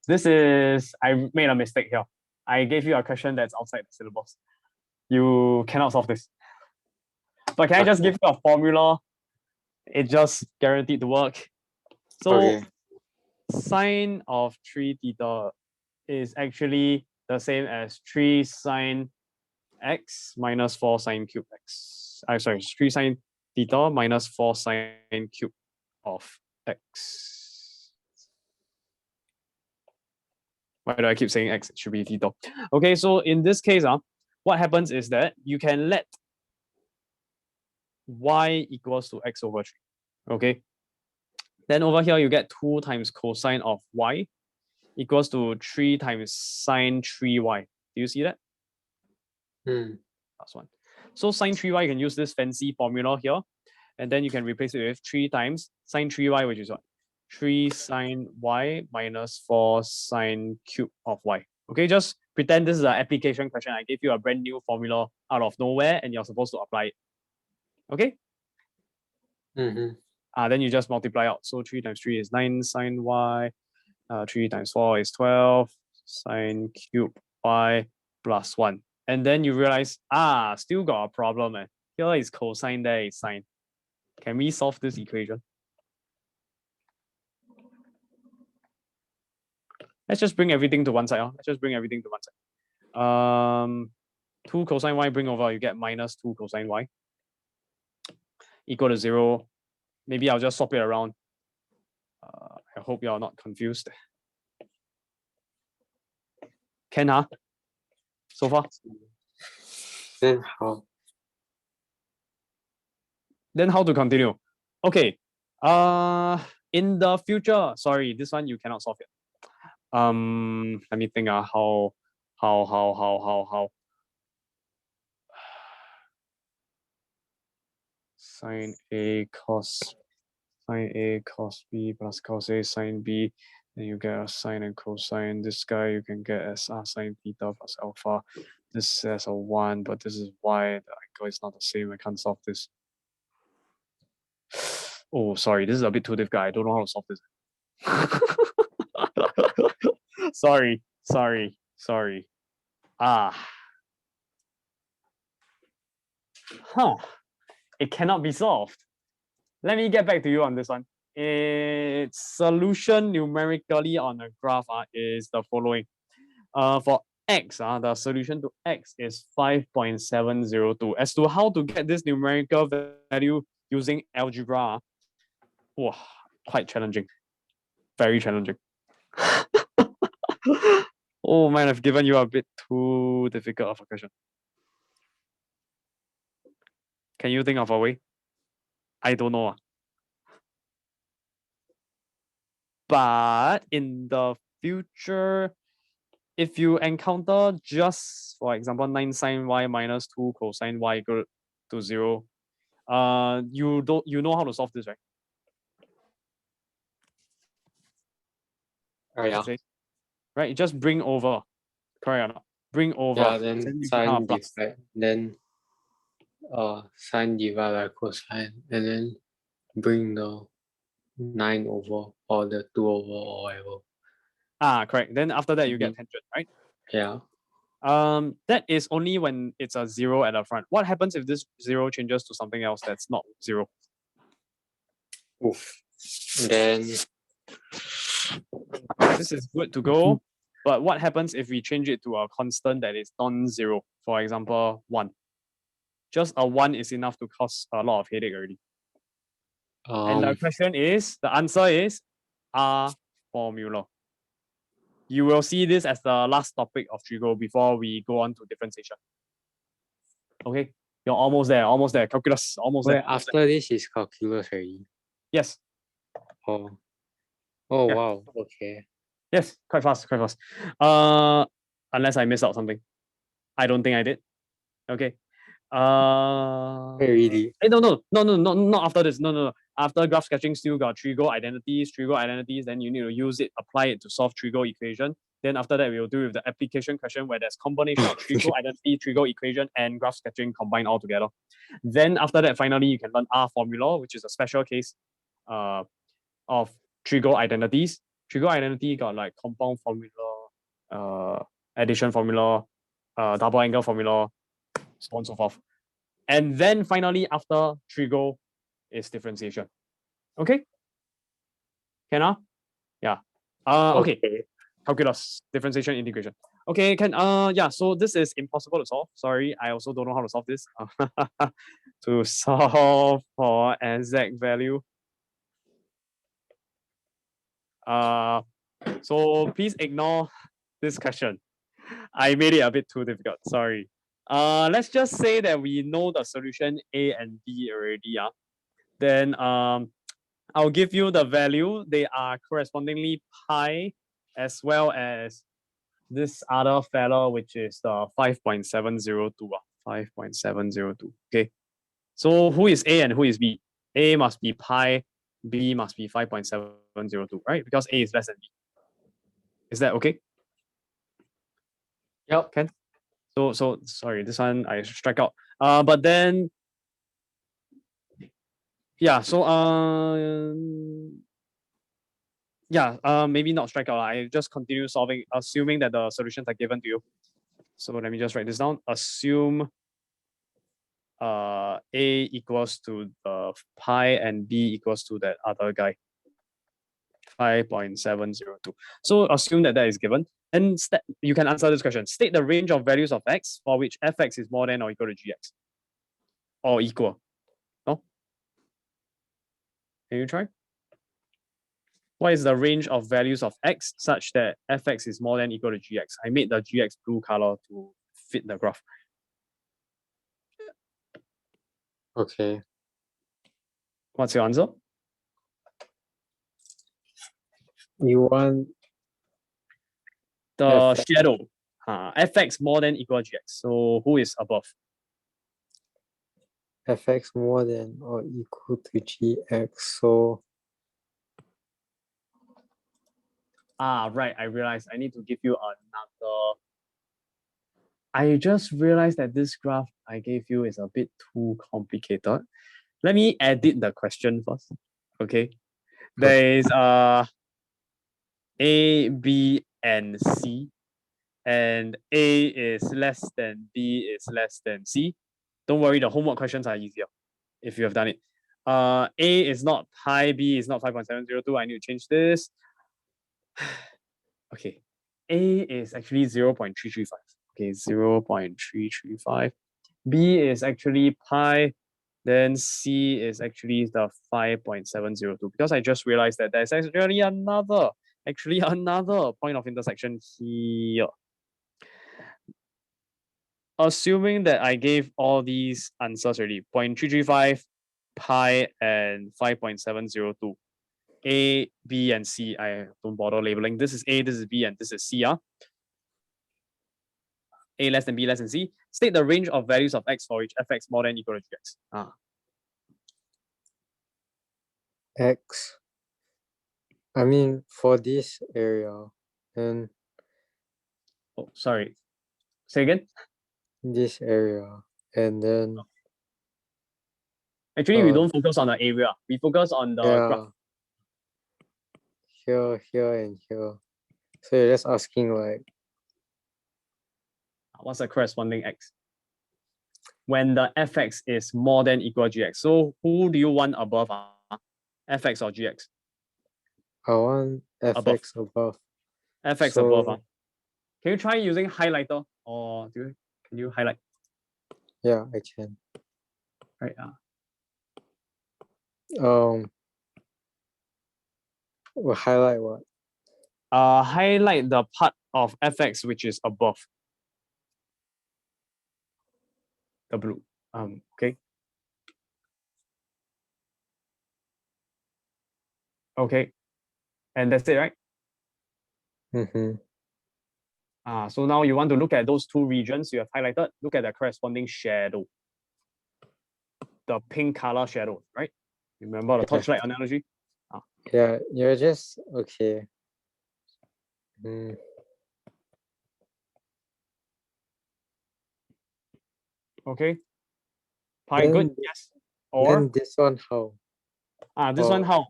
This is, I made a mistake here. I gave you a question that's outside the syllabus. You cannot solve this. But can I just give you a formula? It's just guaranteed to work. So Okay. sine of 3 theta is actually the same as 3 sine x minus 4 sine cube x. Sorry, 3 sine theta minus 4 sine cube of x. Why do I keep saying x? It should be theta. Okay, so in this case, what happens is that you can let y equals to x over 3. Okay. Then over here, you get 2 times cosine of y equals to 3 times sine 3y. Do you see that? Last one. So sine 3y, you can use this fancy formula here. And then you can replace it with 3 times sine 3y, which is what? 3 sine y minus 4 sine cube of y. Okay, just pretend this is an application question. I gave you a brand new formula out of nowhere and you're supposed to apply it. Okay? Then you just multiply out. So 3 times 3 is 9 sine y. 3 times 4 is 12 sine cube y plus 1. And then you realize, still got a problem. Here is cosine, there is sine. Can we solve this equation? Let's just bring everything to one side. Let's just bring everything to one side. 2 cosine y bring over, you get minus 2 cosine y equal to 0. Maybe I'll just swap it around. I hope you're not confused. Can, huh? So far? Then how? Then how to continue? Okay. In the future, sorry, this one you cannot solve it. Let me think. How? Sine A cos B plus cos A sine B. Then you get a sine and cosine. This guy you can get as sine theta plus alpha. This has a 1, but this is y. The angle is not the same. I can't solve this. Oh, sorry. This is a bit too difficult. I don't know how to solve this. Sorry. It cannot be solved. Let me get back to you on this one. Its solution numerically on a graph is the following. For x, the solution to x is 5.702. As to how to get this numerical value using algebra, quite challenging. Very challenging. Oh man, I've given you a bit too difficult of a question. Can you think of a way? I don't know. But in the future, if you encounter just, for example, 9 sine y minus 2 cosine y equal to 0, you know how to solve this, right? Yeah. Right, just bring over. Correct or not? Bring over. Yeah, then sine plus. divide, then sine divide by cosine, and then bring the 9 over or the 2 over or whatever. Correct. Then after that you get tangent, right? Yeah. That is only when it's a 0 at the front. What happens if this 0 changes to something else that's not 0? Oof. Then this is good to go. But what happens if we change it to a constant that is non-zero? For example, 1. Just a 1 is enough to cause a lot of headache already. And the question is, the answer is R formula. You will see this as the last topic of trigo before we go on to differentiation. Okay, you're almost there. Calculus, almost there. After this is calculus already. Yes. Oh, yeah. Wow. Okay. Yes, quite fast. Unless I missed out something. I don't think I did. Okay. Really? No, not after this. No. After graph sketching, still got trigo identities. Then you need to use it, apply it to solve trigo equation. Then after that, we will do with the application question where there's combination of trigo identity, trigo equation, and graph sketching combined all together. Then after that, finally, you can learn R formula, which is a special case of trigo identities. Trigo identity got like compound formula, addition formula, double angle formula, so on and so forth. And then finally, after trigo is differentiation. Okay? Can Yeah. Okay. Calculus, differentiation, integration. Okay, can yeah, so this is impossible to solve. Sorry, I also don't know how to solve this. To solve for exact value. So please ignore this question. I made it a bit too difficult. Sorry. Let's just say that we know the solution A and B already. Then I'll give you the value. They are correspondingly pi as well as this other fellow, which is the 5.702. 5.702. Okay. So who is A and who is B? A must be pi, B must be 5.702, right? Because A is less than B. Is that okay? Yep. Can? So sorry, this one I strike out. But then yeah, so maybe not strike out. I just continue solving, assuming that the solutions are given to you. So let me just write this down. Assume A equals to the pi and B equals to that other guy. 5.702. So assume that is given. And you can answer this question. State the range of values of x for which fx is more than or equal to gx. Or equal. No? Can you try? What is the range of values of x such that fx is more than or equal to gx? I made the gx blue color to fit the graph. Okay. What's your answer? You want The fx. shadow. Fx more than or equal to gx. So who is above? fx more than or equal to gx. So Right. I realized I need to give you another. I just realized that this graph I gave you is a bit too complicated. Let me edit the question first. Okay. There is A, B, and C. And A is less than B is less than C. Don't worry, the homework questions are easier if you have done it. A is not pi, B is not 5.702. I need to change this. Okay. A is actually 0.335. Okay, 0.335. B is actually pi. Then C is actually the 5.702. Because I just realized that there's actually another point of intersection here. Assuming that I gave all these answers already, 0.335, pi, and 5.702. A, B, and C, I don't bother labeling. This is A, this is B, and this is C. A less than B less than C. State the range of values of x for which fx more than or equal to gx. x. I mean, for this area, and Oh, sorry. Say again? this area, and then Actually, we don't focus on the area. We focus on the graph. Here, and here. So you're just asking like, what's the corresponding x? When the fx is more than or equal to gx. So who do you want above? Fx or gx? I want fx above. Fx So, above. Can you try using highlighter or can you highlight? Yeah, I can. Right. We'll highlight what? Highlight the part of fx which is above the blue. Okay. Okay. And that's it, right? So now you want to look at those two regions you have highlighted. Look at the corresponding shadow. The pink color shadow, right? Remember the torchlight analogy? Yeah, you're just okay. Okay. Pi, good. Yes. Or then this one how? this one how?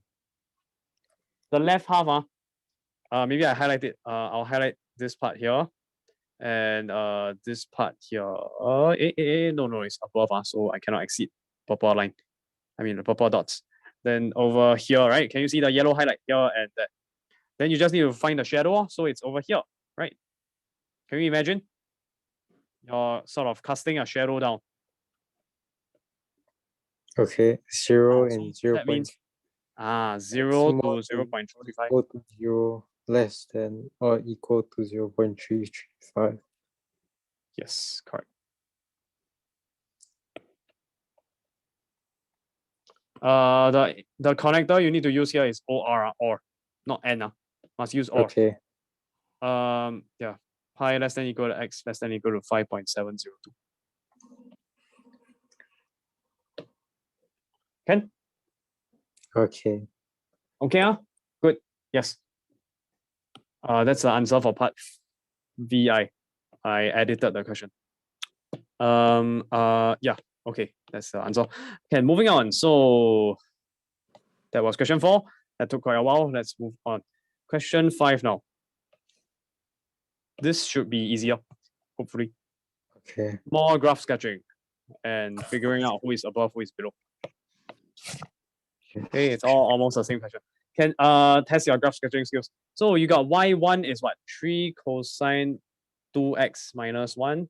The left half, maybe I highlight it. I'll highlight this part here. And this part here, no, it's above, so I cannot exceed purple line. I mean the purple dots. Then over here, right? Can you see the yellow highlight here and that? Then you just need to find the shadow, so it's over here, right? Can you imagine? You're sort of casting a shadow down. Okay, 0 so and 0. that means 0 small to 0.35. equal to 0 less than or equal to 0.335. Yes, correct. The connector you need to use here is or, not N. Must use or. Okay. Yeah, pi less than equal to x less than equal to 5.702. Can? Okay. Okay, good. Yes. That's the answer for part VI. I edited the question. Yeah, okay, that's the answer. Okay, moving on. So that was question 4. That took quite a while. Let's move on. Question 5 now. This should be easier, hopefully. Okay. More graph sketching and figuring out who is above, who is below. Okay, it's all almost the same question. Can test your graph sketching skills. So you got y1 is what? 3 cosine 2x minus 1.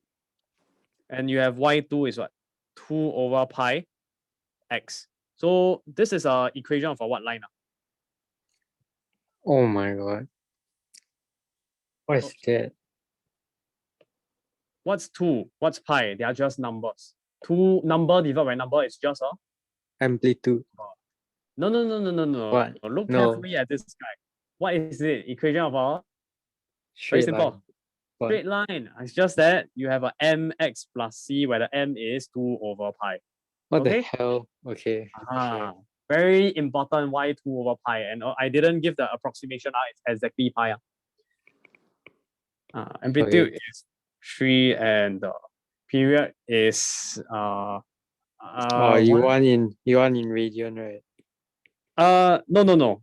And you have y2 is what? 2 over pi x. So this is a equation of a what line? Oh my god. What is that? What's 2? What's pi? They are just numbers. 2 number divided by number is just a Amplitude. no. What? Look No. carefully at this guy. What is it? Equation of a very Straight simple. line. What? Straight line. It's just that you have a mx plus c where the m is 2 over pi. What Okay? the hell? Okay. Very important y2 over pi. And I didn't give the approximation. It's exactly pi. Amplitude is 3 and the period is you want in radian, right? no.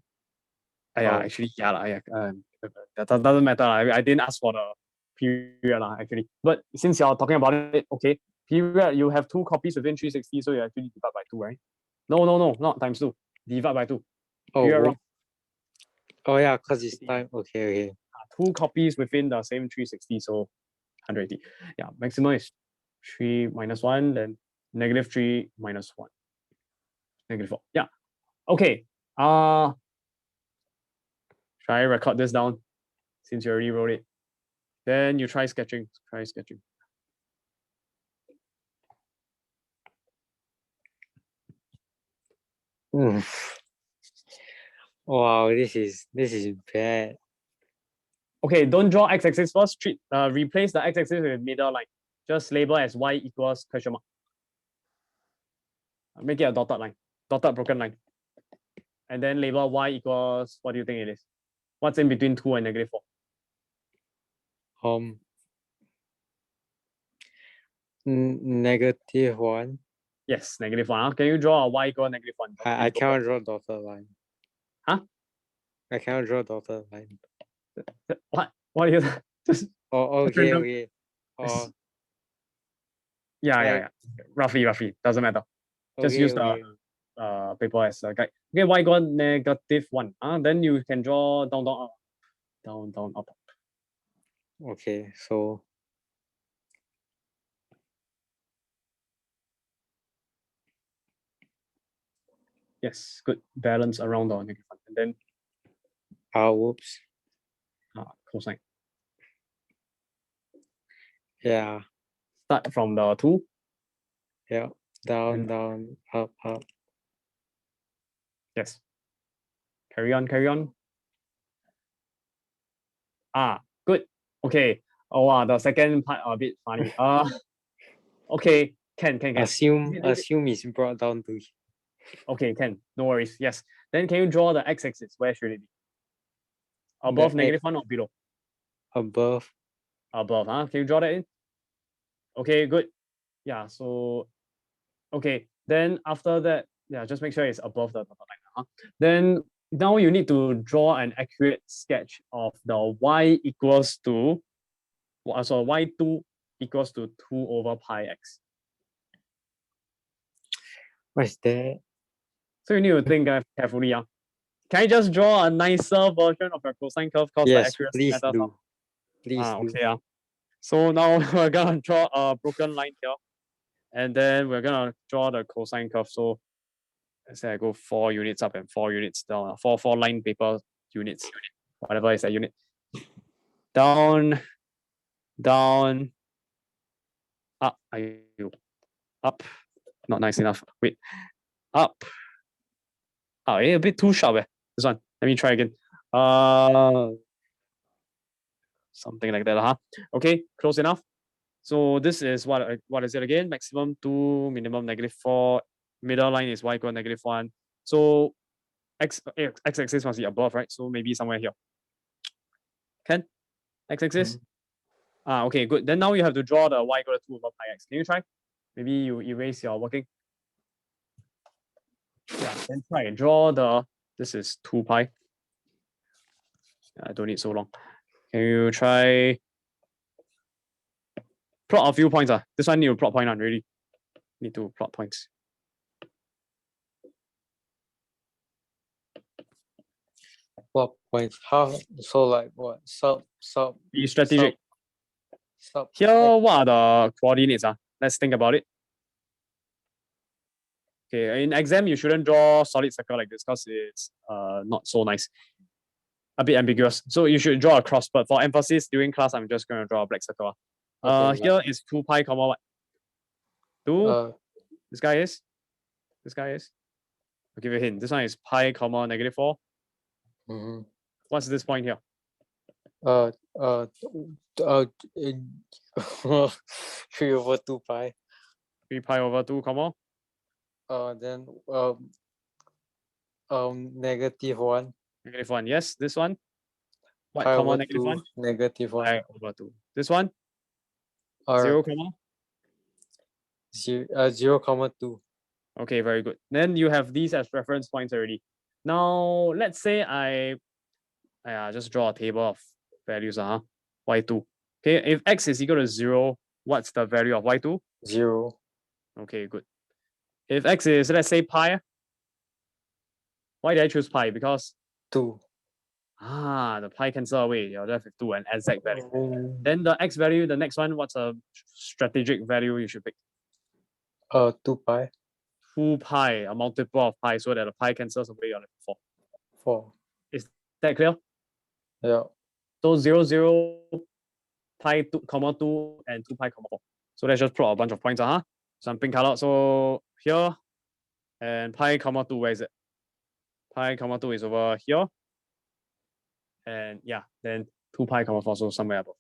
Oh. Actually, yeah, that doesn't matter. I didn't ask for the period, actually. But since you're talking about it, okay, period, you have 2 copies within 360, so you actually divide by 2, right? No, not times 2. Divide by 2. Period wrong. Oh yeah, because it's time. Okay. 2 copies within the same 360, so 180. Yeah, maximum is 3 minus 1, then negative 3 minus 1. Negative 4. Yeah. Okay. Should I record this down since you already wrote it? Then you try sketching. Wow, this is bad. Okay, don't draw x-axis first. Replace the x-axis with middle line. Just label as y equals question mark. Make it a dotted line, dotted broken line. And then label y equals, what do you think it is? What's in between 2 and negative 4? Negative 1. Yes, negative 1. Can you draw a y equal negative 1? I cannot draw dotted line. Huh? I cannot draw dotted line. What? What are you just? Oh, okay. Oh, yeah. Roughly. Doesn't matter. Just use the paper as a guide. Okay, y equal negative 1. Then you can draw down, up. Okay, so yes, good balance around the negative 1. And then whoops. cosine. Yeah. Start from the 2. Yeah. Down, up. Yes. Carry on. Good. Okay. Oh wow, the second part a bit funny. Okay, can. Assume it's brought down to. Okay, can. No worries. Yes. Then can you draw the x-axis? Where should it be? Above negative 1 or below? Above. Above. Can you draw that in? Okay, good. Yeah. So, okay. Then after that, yeah, just make sure it's above the dotted line. Then now you need to draw an accurate sketch of the y equals to so y2 equals to 2 over pi x. What is that? So you need to think carefully. Can I just draw a nicer version of your cosine curve because the Yes, accuracy please matters? do. Please do. Okay. So now we're gonna draw a broken line here, and then we're gonna draw the cosine curve. So let's say I go 4 units up and 4 units down. Four line paper units, whatever is that unit. Down, down, up. Up. Not nice enough. Wait. Up. A bit too sharp. This one. Let me try again. Something like that, huh? Okay, close enough. So this is what is it again? Maximum 2, minimum -4. Middle line is y equal -1. So x-axis must be above, right? So maybe somewhere here. Can? X-axis? Okay, good. Then now you have to draw the y equal to 2 over pi x. Can you try? Maybe you erase your working. Yeah, then try. Draw this is 2 pi. I don't need so long. Can you try plot a few points? This one need to plot point on really. Need to plot points. What points? How? So like what? Sub. Be strategic. Sub. Here, what are the coordinates? Let's think about it. Okay, in exam, you shouldn't draw solid circle like this because it's not so nice. A bit ambiguous. So you should draw a cross, but for emphasis during class, I'm just going to draw a black circle. Okay, here is 2 pi comma what? 2? This guy is? I'll give you a hint. This one is pi comma -4. What's this point here? 3 over 2 pi. 3 pi over 2 comma? Then -1. -1. Yes, this one. What Pi comma over -1? 2, -1. Pi over 2. This one? Or 0 comma? 0,2. Okay, very good. Then you have these as reference points already. Now, let's say I just draw a table of values, y2. Okay, if x is equal to 0, what's the value of y2? 0. Okay, good. If x is, let's say, pi, why did I choose pi? Because 2. the pi cancel away. You're left with 2, an exact value. Then the x value, the next one, what's a strategic value you should pick? 2 pi. 2 pi, a multiple of pi, so that the pi cancels away, you're left with 4. 4. Is that clear? Yeah. So 0, 0, pi 2, comma 2, and 2 pi, comma 4. So let's just plot a bunch of points, some pink color. So here, and pi, comma 2, where is it? Pi, comma 2 is over here. And yeah, then 2 pi, comma 4, so somewhere above.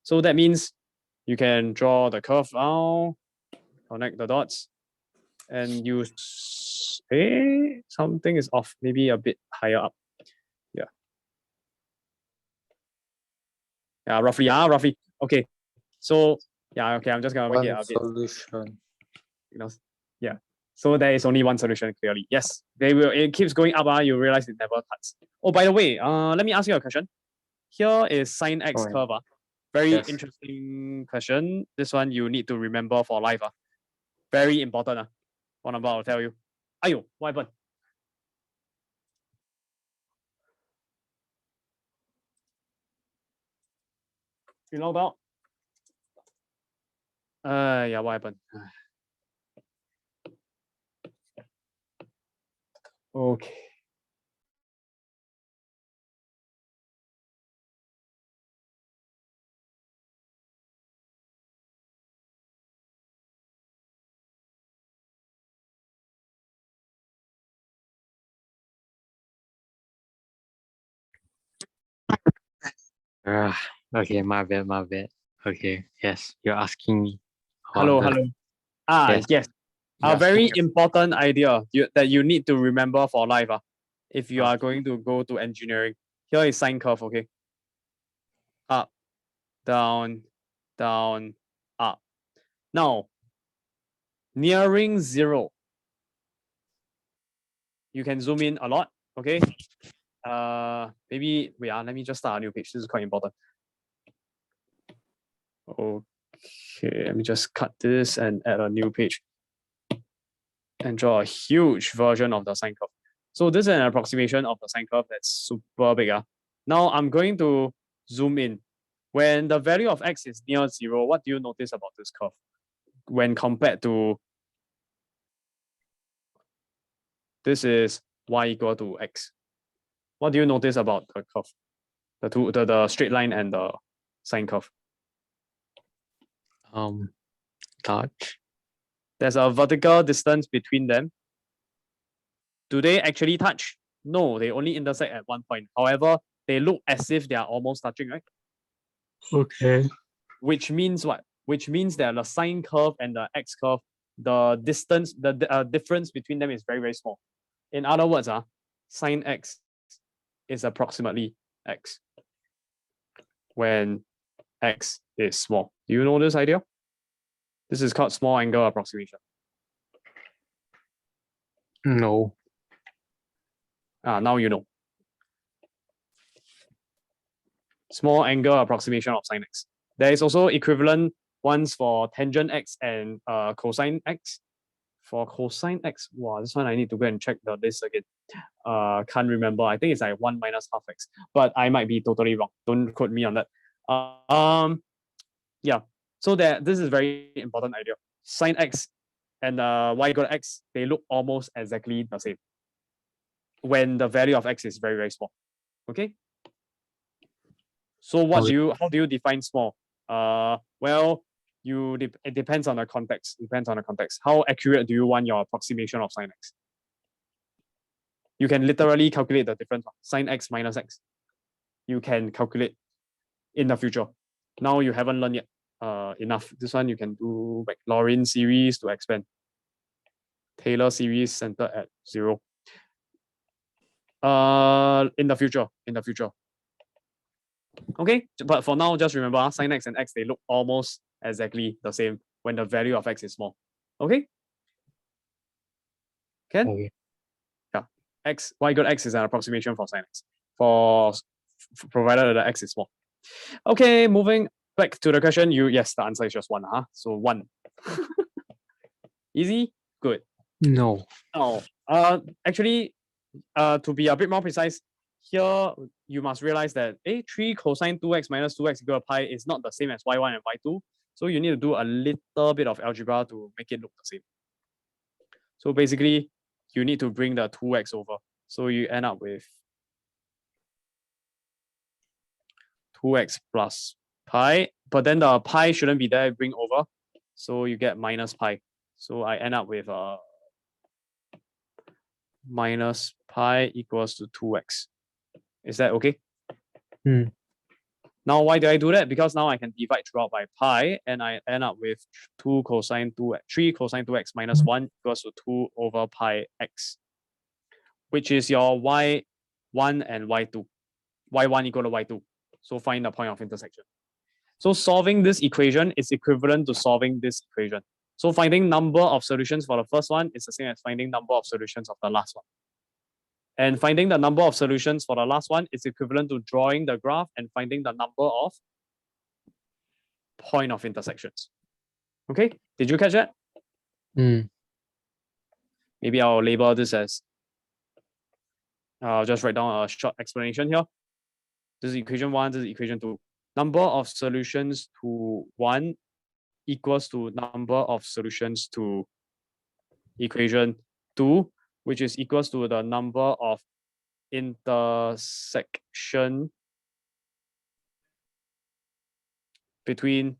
So that means you can draw the curve now, connect the dots, and use, something is off, maybe a bit higher up. Yeah, roughly. Okay. So yeah, okay, I'm just gonna make it a bit solution. Yeah. So there is only one solution, clearly. Yes, it keeps going up, you realize it never cuts. Oh, by the way, let me ask you a question. Here is sine x curve. Very interesting question. This one you need to remember for life. Very important. One number I'll tell you. Ayo, what happened? You logged out? Yeah, what happened? Okay. Okay, my bad. Okay, yes, you're asking me. Hello. Yes. A very important idea that you need to remember for life. If you are going to go to engineering. Here is sine curve, okay? Up, down, down, up. Now, nearing 0. You can zoom in a lot, okay? Maybe, wait, let me just start a new page. This is quite important. Okay, let me just cut this and add a new page and draw a huge version of the sine curve. So this is an approximation of the sine curve that's super big. Now I'm going to zoom in. When the value of x is near 0, what do you notice about this curve when compared to this is y equal to x? What do you notice about the curve? The straight line and the sine curve. Touch. There's a vertical distance between them. Do they actually touch? No, they only intersect at one point. However, they look as if they are almost touching, right? Okay. Which means what? Which means that the sine curve and the x curve, the distance, the difference between them is very, very small. In other words, sine x is approximately x when x is small. Do you know this idea? This is called small angle approximation. No. Now you know. Small angle approximation of sine x. There is also equivalent ones for tangent x and cosine x. For cosine x, wow, this one I need to go and check the list again. Can't remember. I think it's like 1 minus half x, but I might be totally wrong. Don't quote me on that. Yeah. So this is very important idea. Sine x and y equal to x, they look almost exactly the same when the value of x is very, very small. Okay. So how do you define small? Well, it depends on the context. Depends on the context. How accurate do you want your approximation of sine x? You can literally calculate the difference. Sine x minus x. You can calculate in the future. Now you haven't learned yet. Enough. This one you can do Maclaurin series to expand. Taylor series centered at 0. In the future. Okay, but for now, just remember sine x and x, they look almost exactly the same when the value of x is small. Okay? Can? Okay. Yeah. Y equal to x is an approximation for sine x. Provided the x is small. Okay, moving back to the question. Yes, the answer is just 1. So 1. Easy? Good. No. Oh, actually, to be a bit more precise, here you must realize that 3 cosine 2x minus 2x equal to pi is not the same as y1 and y2. So you need to do a little bit of algebra to make it look the same. So basically, you need to bring the 2x over. So you end up with 2x plus pi, but then the pi shouldn't be there, bring over. So you get minus pi. So I end up with minus pi equals to 2x. Is that okay? Now, why do I do that? Because now I can divide throughout by pi, and I end up with 3 cosine 2x minus 1 equals to 2 over pi x, which is your y1 and y2. y1 equal to y2. So find the point of intersection. So solving this equation is equivalent to solving this equation. So finding number of solutions for the first one is the same as finding number of solutions of the last one. And finding the number of solutions for the last one is equivalent to drawing the graph and finding the number of point of intersections. Okay, did you catch that? Maybe I'll label this as, I'll just write down a short explanation here. This is equation 1, this is equation 2. Number of solutions to 1 equals to number of solutions to equation 2, which is equals to the number of intersection between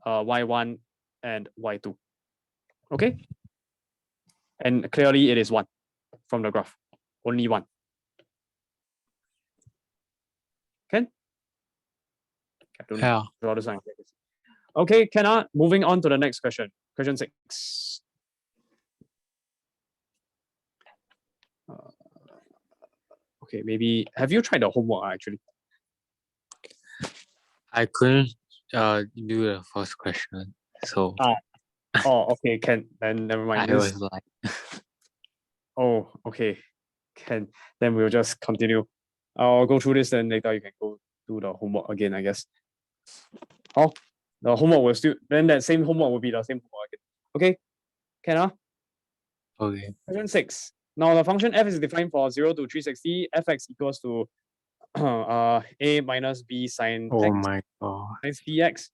y1 and y2. Okay? And clearly it is 1 from the graph. Only 1. Can? Yeah. Draw the sign. Okay, moving on to the next question. Question 6. Okay, maybe have you tried the homework actually? I couldn't do the first question, so Oh, okay, can then never mind. I was like, oh, okay, can then we'll just continue. I'll go through this, then later you can go do the homework again, I guess. Oh, the homework will still, then that same homework will be the same homework again. Okay, can Okay. Question 6. Now the function f is defined for 0 to 360, fx equals to a minus b sine Oh x my god. times px,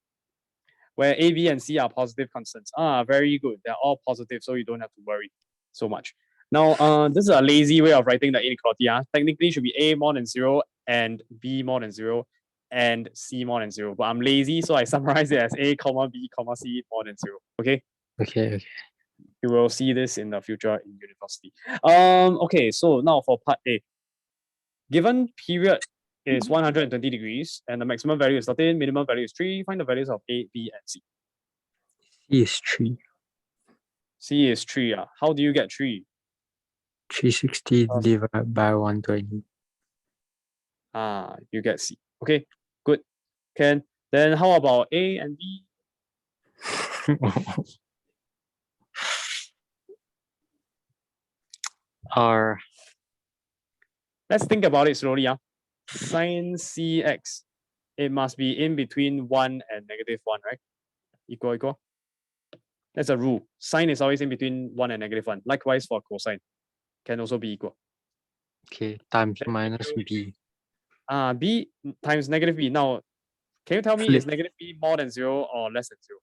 where a, b, and c are positive constants. Very good. They're all positive, so you don't have to worry so much. Now, this is a lazy way of writing the inequality. Technically, it should be a more than 0 and b more than 0 and c more than 0. But I'm lazy, so I summarize it as a, comma b, comma c more than 0. Okay. Okay. You will see this in the future in university. Okay, so now for part A. Given period is 120 degrees and the maximum value is 13, minimum value is 3, find the values of A, B, and C. C is 3. C is 3. How do you get 3? 360 divided by 120. You get C. Okay, good. Can. Then how about A and B? R. Let's think about it slowly. Sine CX. It must be in between 1 and -1, right? Equal. That's a rule. Sine is always in between 1 and -1. Likewise for cosine. Can also be equal. Okay, times minus B. B times -B. Now, can you tell me, Flip. is -B more than 0 or less than 0?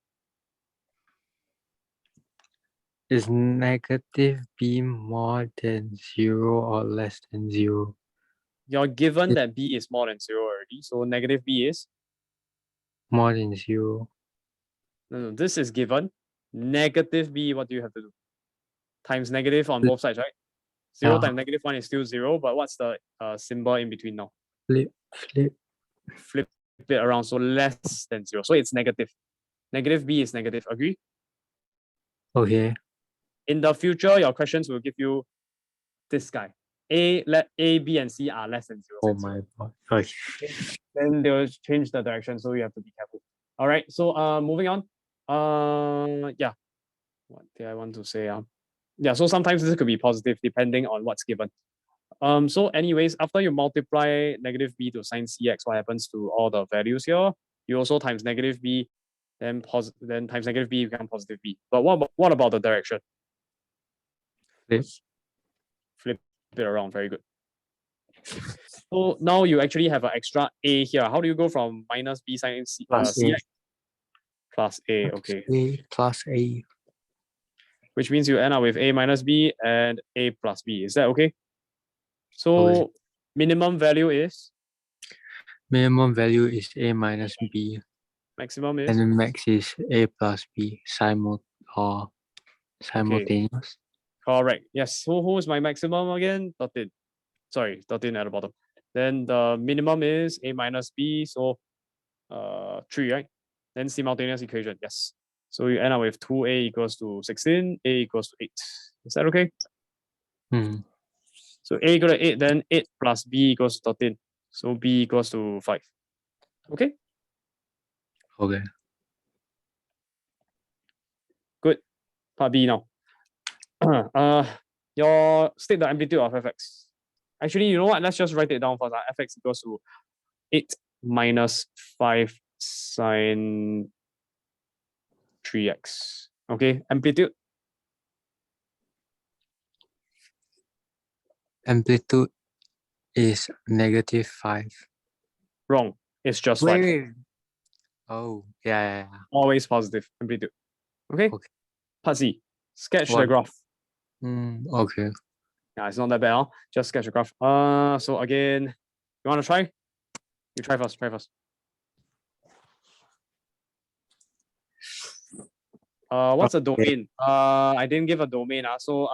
Is negative B more than 0 or less than 0? You're given that B is more than 0 already. So -B is? More than 0. No, this is given. -B, what do you have to do? Times negative on both sides, right? 0 times -1 is still 0, but what's the symbol in between now? Flip. Flip it around, so less than 0. So it's negative. -B is negative. Agree? Okay. In the future, your questions will give you this guy. A, B, and C are less than 0. Oh my god. Okay. Then they will change the direction, so you have to be careful. All right, so moving on. Yeah, what did I want to say? Yeah, so sometimes this could be positive depending on what's given. So anyways, after you multiply -B to sine CX, what happens to all the values here? You also times -B, then times -B become positive B. But what about the direction? Flip it around. Very good. So now you actually have an extra A here. How do you go from minus B sine Plus CX? A. Plus A, okay. Plus A. Which means you end up with A minus B and A plus B. Is that okay? So Okay. minimum value is? Minimum value is A minus B. Maximum is? And the max is A plus B. Simultaneous. Correct. Yes. So who is my maximum again? 13. Sorry, 13 at the bottom. Then the minimum is A minus B. So 3, right? Then simultaneous equation. Yes. So you end up with 2A equals to 16, A equals to 8. Is that okay? So A equals to 8, then 8 plus B equals to 13. So B equals to 5. Okay? Okay. Good. Part B now. State the amplitude of fx. Actually, you know what? Let's just write it down first. Fx equals to 8 minus 5 sine 3x. Okay, amplitude. Amplitude is -5. Wrong. It's just 5. Wait. Oh, yeah. Always positive amplitude. Okay? Part C. Sketch the One. graph. Okay. Yeah, it's not that bad. Just sketch the graph. So again, you want to try? You try first. What's a domain? I didn't give a domain. So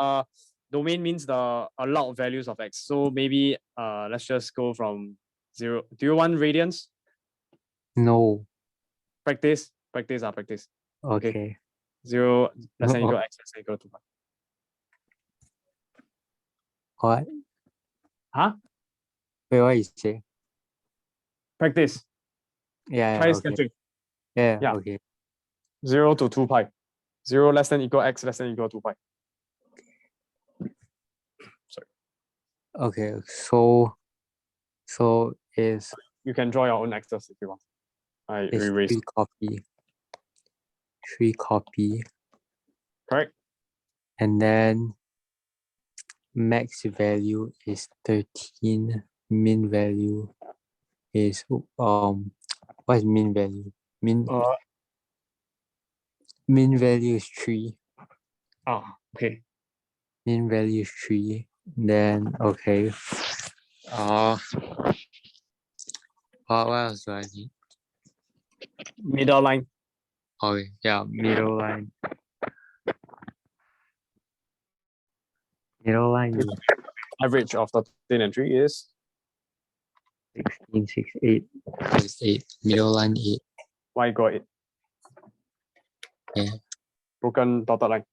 domain means the allowed values of x. So maybe let's just go from 0. Do you want radians? No. Practice. Okay. 0 less than equal x less than equal to 1. What? Huh? Wait, what you say? Practice. Yeah. Try Okay. sketching. Yeah. Yeah. Okay. 0 to 2 pi. 0 less than equal x less than equal to pi. Sorry. Okay. So is You can draw your own axis if you want. I It's erased. 3 copy. 3 copy. Correct. And then max value is 13. Min value is what is min value? Min value is 3. Okay. Min value is 3. Then okay. What else do I need? Middle line. Okay, yeah, middle line. Middle line is Average of 13 and 3 is 16, 6, 8. Is 8. Middle line 8. y got it. Yeah. Broken dotted line.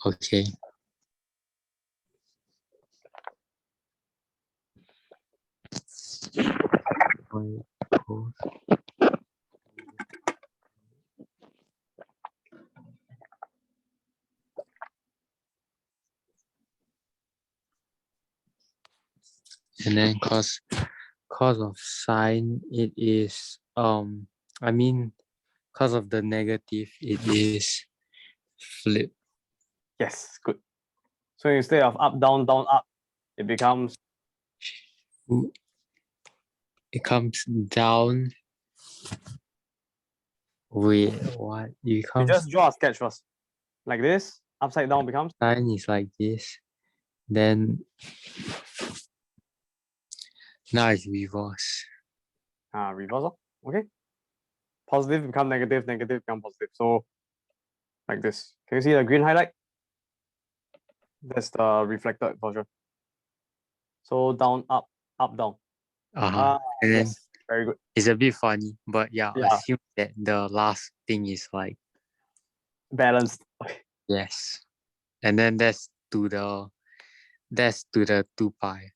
Okay. And then cos of sine it is I mean cos of the negative it is flip. Yes, good. So instead of up, down, down, up, it becomes It comes down. Wait, what? It you becomes just draw a sketch first. Like this. Upside down becomes sine is like this. Then now it's reverse. reverse. Okay. Positive become negative, negative become positive. So like this. Can you see the green highlight? That's the reflected version. So down, up, up, down. And then Yes, very good. it's a bit funny, but yeah, Yeah. assume that the last thing is like Balanced. yes. And then that's to the 2 pi.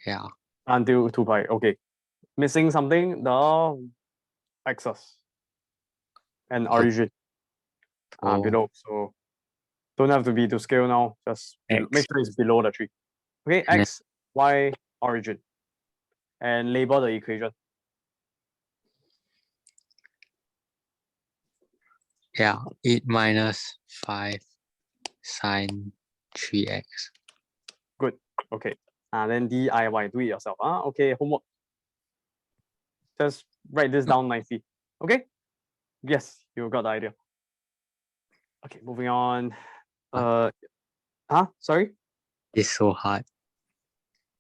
Yeah. Until 2 pi. Okay. Missing something, the axis and origin Oh, below. So don't have to be to scale now. Just X. make sure it's below the tree. Okay, And then- X, Y, origin. And label the equation. yeah, 8 minus 5 sine 3x. Good. Okay. Then DIY, do it yourself. Okay, homework. Just write this down nicely. Okay? Yes, you got the idea. Okay, moving on. Sorry? It's so hard.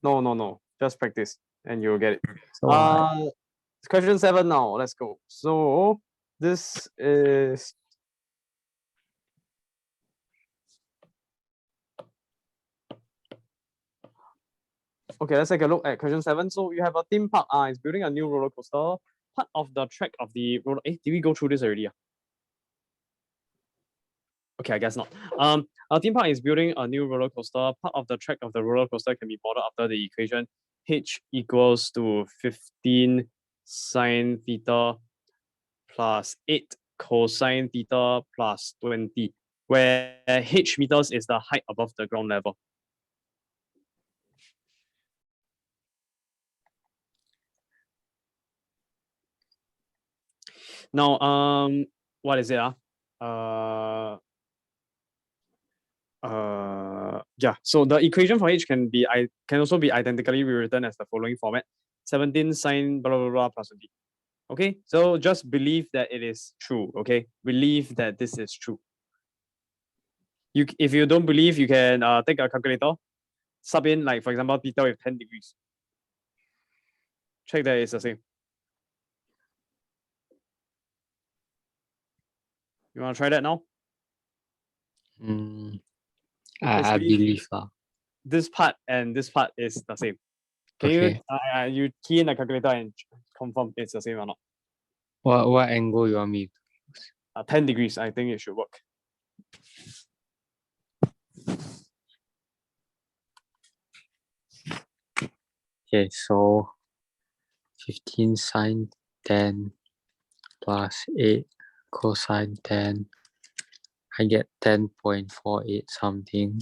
No. Just practice and you'll get it. So hard. Question 7 now. Let's go. So this is okay. Let's take a look at question 7. So you have a theme park. It's building a new roller coaster. Part of the track of the roller. Did we go through this already? Okay, I guess not. Our theme park is building a new roller coaster. Part of the track of the roller coaster can be modeled after the equation h equals to 15 sine theta plus 8 cosine theta plus 20, where h meters is the height above the ground level. Now, what is it? Yeah, so the equation for h can also be identically rewritten as the following format: 17 sine blah blah blah plus 20. Okay, so just believe that it is true. Okay, believe that this is true. If you don't believe, you can take a calculator, sub in, like, for example, theta with 10 degrees. Check that it's the same. You want to try that now? I believe this part and this part is the same. Can Okay. you key in the calculator and confirm it's the same or not? What angle you want me to 10 degrees, I think it should work. Okay, so 15 sine 10 plus 8 cosine 10. I get 10.48 something.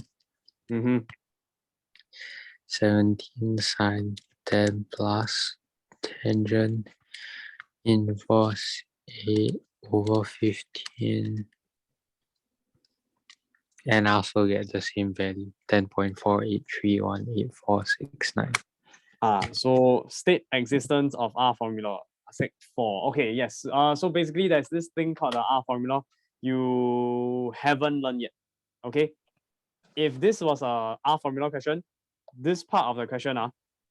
17 sine 10 plus tangent inverse 8/15. And I also get the same value, 10.48318469. So state existence of R formula, sec 4. Okay, yes. So basically there's this thing called the R formula you haven't learned yet. Okay. If this was a R formula question, this part of the question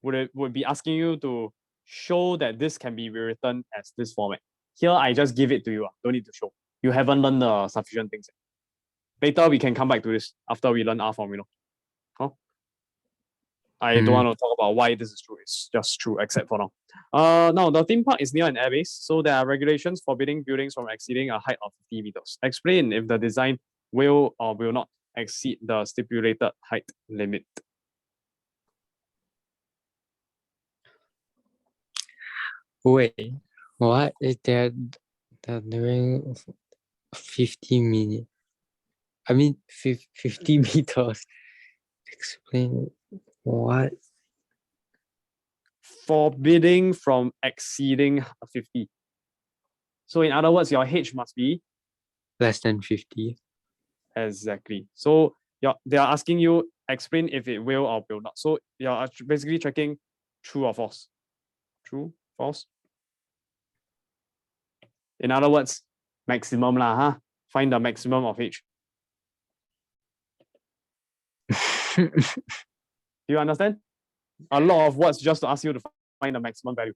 would be asking you to show that this can be rewritten as this format. Here I just give it to you. Don't need to show. You haven't learned the sufficient things. Later we can come back to this after we learn R formula. I don't want to talk about why this is true. It's just true, except for now. Now the theme park is near an airbase, so there are regulations forbidding buildings from exceeding a height of 50 meters. Explain if the design will or will not exceed the stipulated height limit. Wait, what is that? During 50 minutes. 50 meters. Explain what? Forbidding from exceeding 50. So in other words, your H must be Less than 50. Exactly. So they are asking you explain if it will or will not. So you're basically checking true or false. True, false. In other words, maximum lah, huh? Find the maximum of H. Do you understand? A lot of words just to ask you to find the maximum value.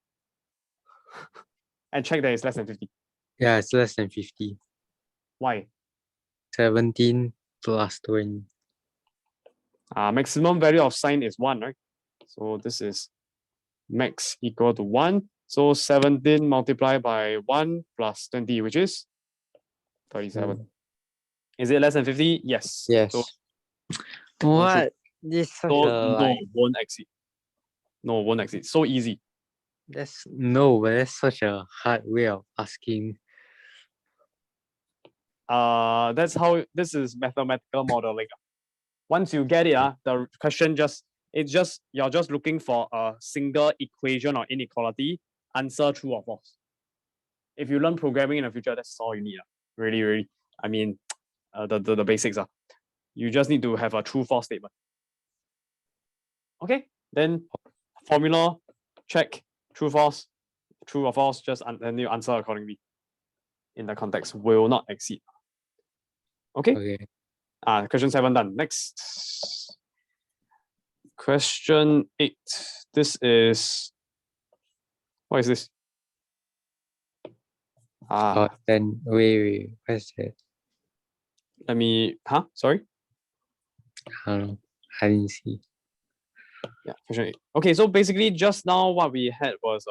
And check that it's less than 50. Yeah, it's less than 50. Why? 17 plus 20. Maximum value of sine is 1, right? So this is max equal to 1. So 17 multiplied by 1 plus 20, which is 37. Is it less than 50? Yes. Yes. So, what? This such no, won't exceed. No, won't exceed. So easy. But that's such a hard way of asking. That's how this is mathematical modeling. Once you get it, the question you're just looking for a single equation or inequality, answer true or false. If you learn programming in the future, that's all you need. Really, really. I mean, the basics are. You just need to have a true false statement. Okay, then formula, check, true false, true or false, then you answer accordingly. In the context, will not exceed. Okay. Question 7 done. Next. Question 8. This is, what is this? Then wait, what's that? Let me, sorry? I don't know. I didn't see. Yeah, question 8. Okay, so basically just now what we had was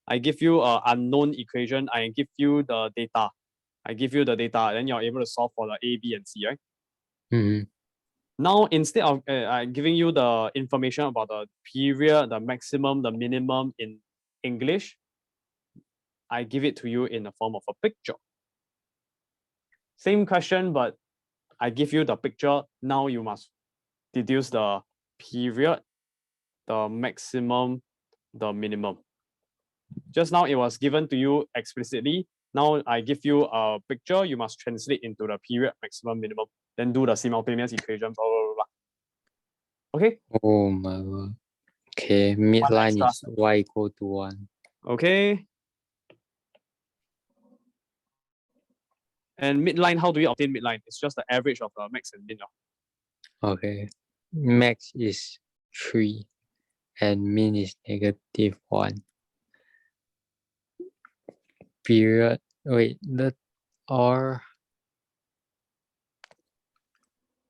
I give you an unknown equation, I give you the data. Then you're able to solve for the A, B, and C, right? Mm-hmm. Now, instead of giving you the information about the period, the maximum, the minimum in English, I give it to you in the form of a picture. Same question, but I give you the picture. Now you must deduce the period, the maximum, the minimum. Just now it was given to you explicitly. Now I give you a picture, you must translate into the period, maximum, minimum, then do the simultaneous equation, blah, blah, blah. Okay? Oh my god. Okay, midline is y equal to 1. Okay. And midline, how do we obtain midline? It's just the average of the max and min. Okay. Max is 3 and min is -1. Period. Wait, the R.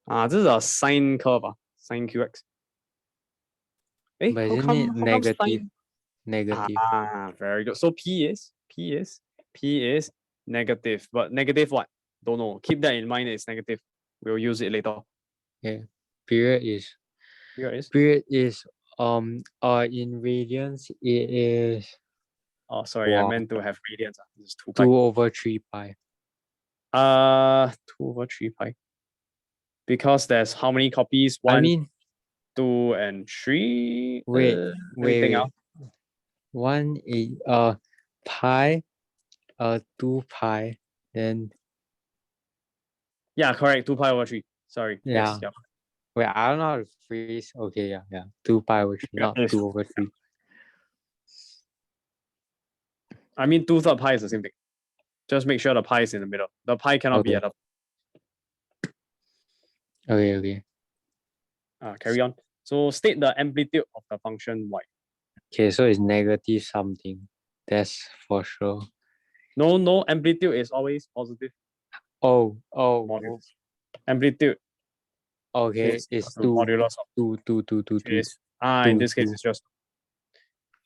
This is a sine curve, sine QX. But isn't it negative? Negative. Very good. So P is negative. But negative what? Don't know. Keep that in mind. It's negative. We'll use it later. Yeah. Period is in radians it is. Oh, sorry, I meant to have radians. This is 2 pi. 2/3 pi. 2/3 pi. Because there's how many copies? 1, 2, and 3. Wait. 1 is pi 2 pi, then Yeah, correct. 2 pi over 3. Sorry. Yes. Yeah. Yeah. wait, I don't know how to phrase. Okay, yeah. 2 pi over 3, Yeah, not yes. 2 over 3. I mean, 2/3 pi is the same thing. Just make sure the pi is in the middle. The pi cannot be Okay. at the. Okay. Carry on. So state the amplitude of the function y. Okay, so it's negative something. That's for sure. No, amplitude is always positive. Oh, Modulus. Amplitude okay. is It's the modulus of 2. is in Two, this case two. it's just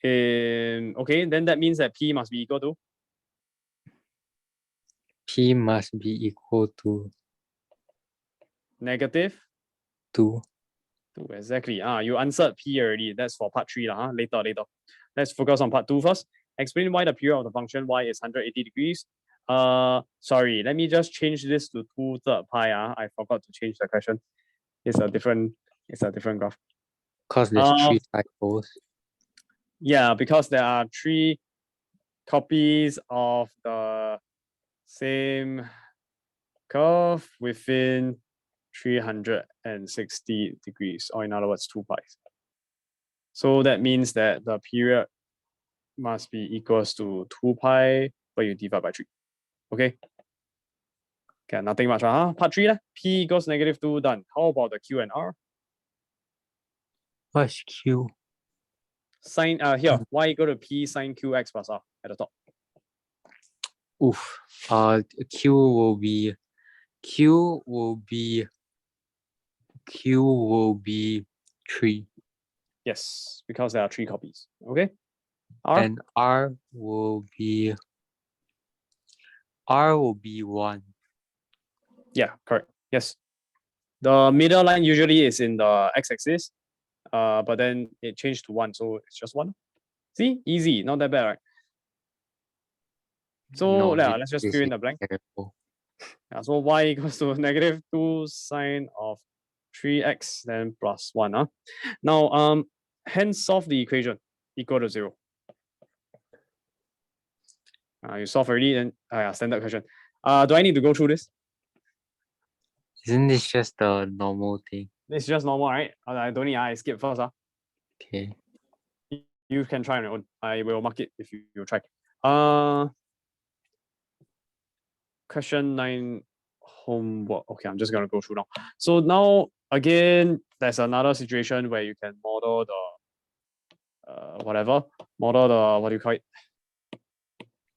okay, then that means that P must be equal to P must be equal to negative 2. 2. Exactly. You answered P already. That's for part 3. Later. Let's focus on part 2 first. Explain why the period of the function y is 180 degrees. Sorry, let me just change this to 2/3 pi. I forgot to change the question. It's a different graph. Because there's 3 cycles. Yeah, because there are 3 copies of the same curve within 360 degrees, or in other words, 2 pi. So that means that the period must be equals to 2 pi, but you divide by 3. Okay. Okay, nothing much. Part 3, P equals -2, done. How about the Q and R? What's Q? Sine here, y equal to P sine QX plus R at the top. Oof. Q will be 3. Yes, because there are 3 copies. Okay. R? And R will be 1. Yeah, correct. Yes. The middle line usually is in the x-axis, but then it changed to 1, so it's just 1. See, easy, not that bad, right? So let's just fill in the blank. Terrible. Yeah, so y equals to -2 sine of 3x then plus 1. Now, hence solve the equation equal to 0. You solve already, then standard question. Do I need to go through this? Isn't this just the normal thing? It's just normal, right? I don't need. I skip first. Okay. You can try on your own. I will mark it if you try. Question 9 homework. Okay, I'm just gonna go through now. So now again, there's another situation where you can model the what do you call it?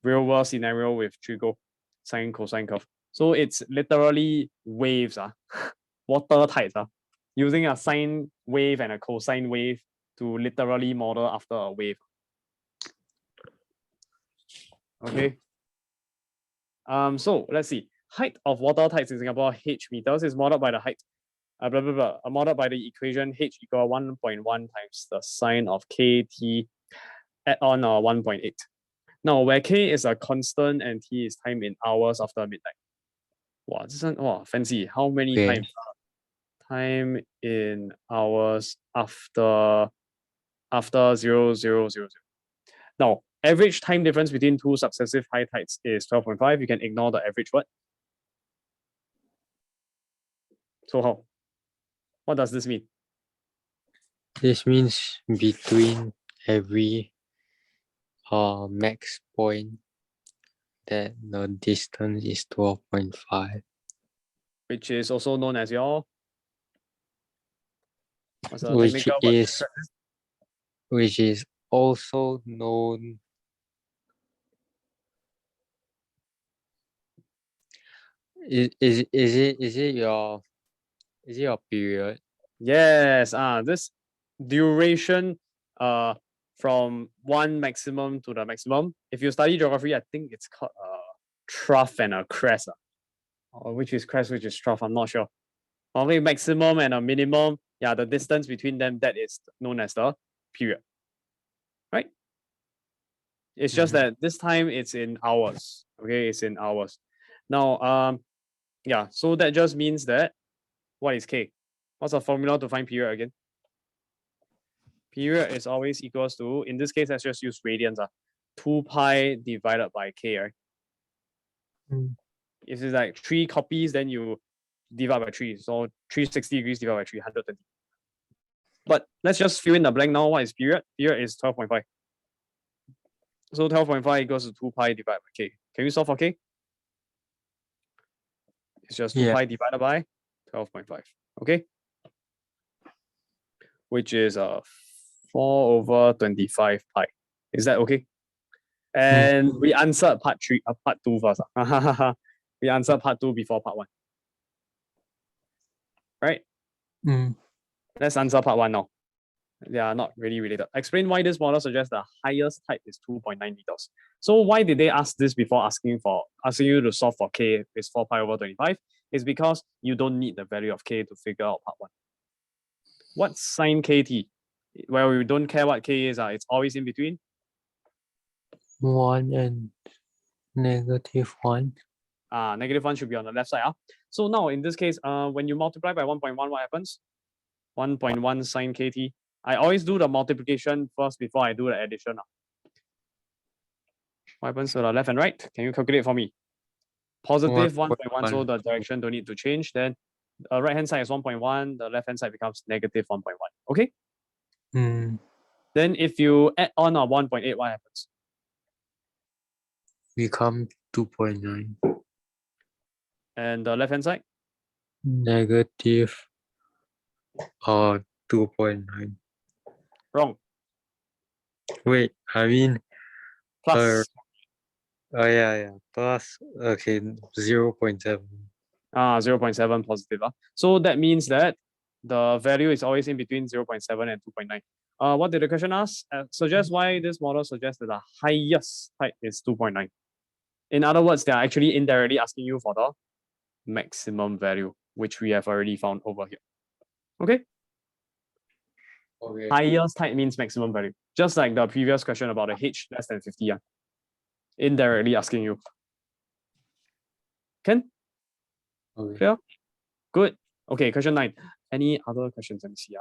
Real world scenario with trigo, sine, cosine curve. So it's literally waves, water tides, using a sine wave and a cosine wave to literally model after a wave. Okay. So let's see. Height of water tides in Singapore, h meters, is modeled by the height. Modeled by the equation h equal 1.1 times the sine of kt add on 1.8. Now, where k is a constant and t is time in hours after midnight. Wow, this one, fancy. How many times? Time in hours after 0000. Now, average time difference between 2 successive high tides is 12.5. You can ignore the average word. So how? What does this mean? This means between every max point that the distance is 12.5. Which is also known as your which is also known is it your period? Yes, this duration from one maximum to the maximum. If you study geography, I think it's called a trough and a crest. Or which is crest, which is trough, I'm not sure. Only maximum and a minimum, the distance between them, that is known as the period. Right? It's just that this time it's in hours. Okay, it's in hours. Now, so that just means that what is K? What's the formula to find period again? Period is always equals to, in this case, let's just use radians. 2 pi divided by K, right? If it's like 3 copies, then you divide by 3. So 360 degrees divided by 3, 120. But let's just fill in the blank now. What is period? Period is 12.5. So 12.5 equals to 2 pi divided by k. Can you solve for k? It's just 2 Yeah. pi divided by 12.5. Okay? Which is 4 over 25 pi. Is that okay? And we answered part 2 first. We answered part 2 before part 1. Right? Let's answer part 1 now. They are not really related. Explain why this model suggests the highest type is 2.9 meters. So why did they ask this before asking you to solve for k is 4 pi over 25? It's because you don't need the value of k to figure out part 1. What's sine kt? Well, we don't care what k is. It's always in between 1 and -1. -1 should be on the left side. So now in this case, when you multiply by 1.1, what happens? 1.1 sine kt. I always do the multiplication first before I do the addition. What happens to the left and right? Can you calculate for me? Positive 1.1, so the direction don't need to change. Then the right hand side is 1.1, the left hand side becomes negative 1.1. Okay? Then if you add on a 1.8, what happens? Become 2.9. And the left hand side? Negative 2.9. Wrong. Wait, I mean, Plus. yeah. Plus, okay, 0.7. 0.7 positive. So that means that the value is always in between 0.7 and 2.9. What did the question ask? Suggest why this model suggests that the highest height is 2.9. In other words, they are actually indirectly asking you for the maximum value, which we have already found over here. Okay? Okay. Highest height means maximum value. Just like the previous question about the h less than 50. Indirectly asking you. Can? Okay. Clear? Good. Okay, question 9. Any other questions? Let me see.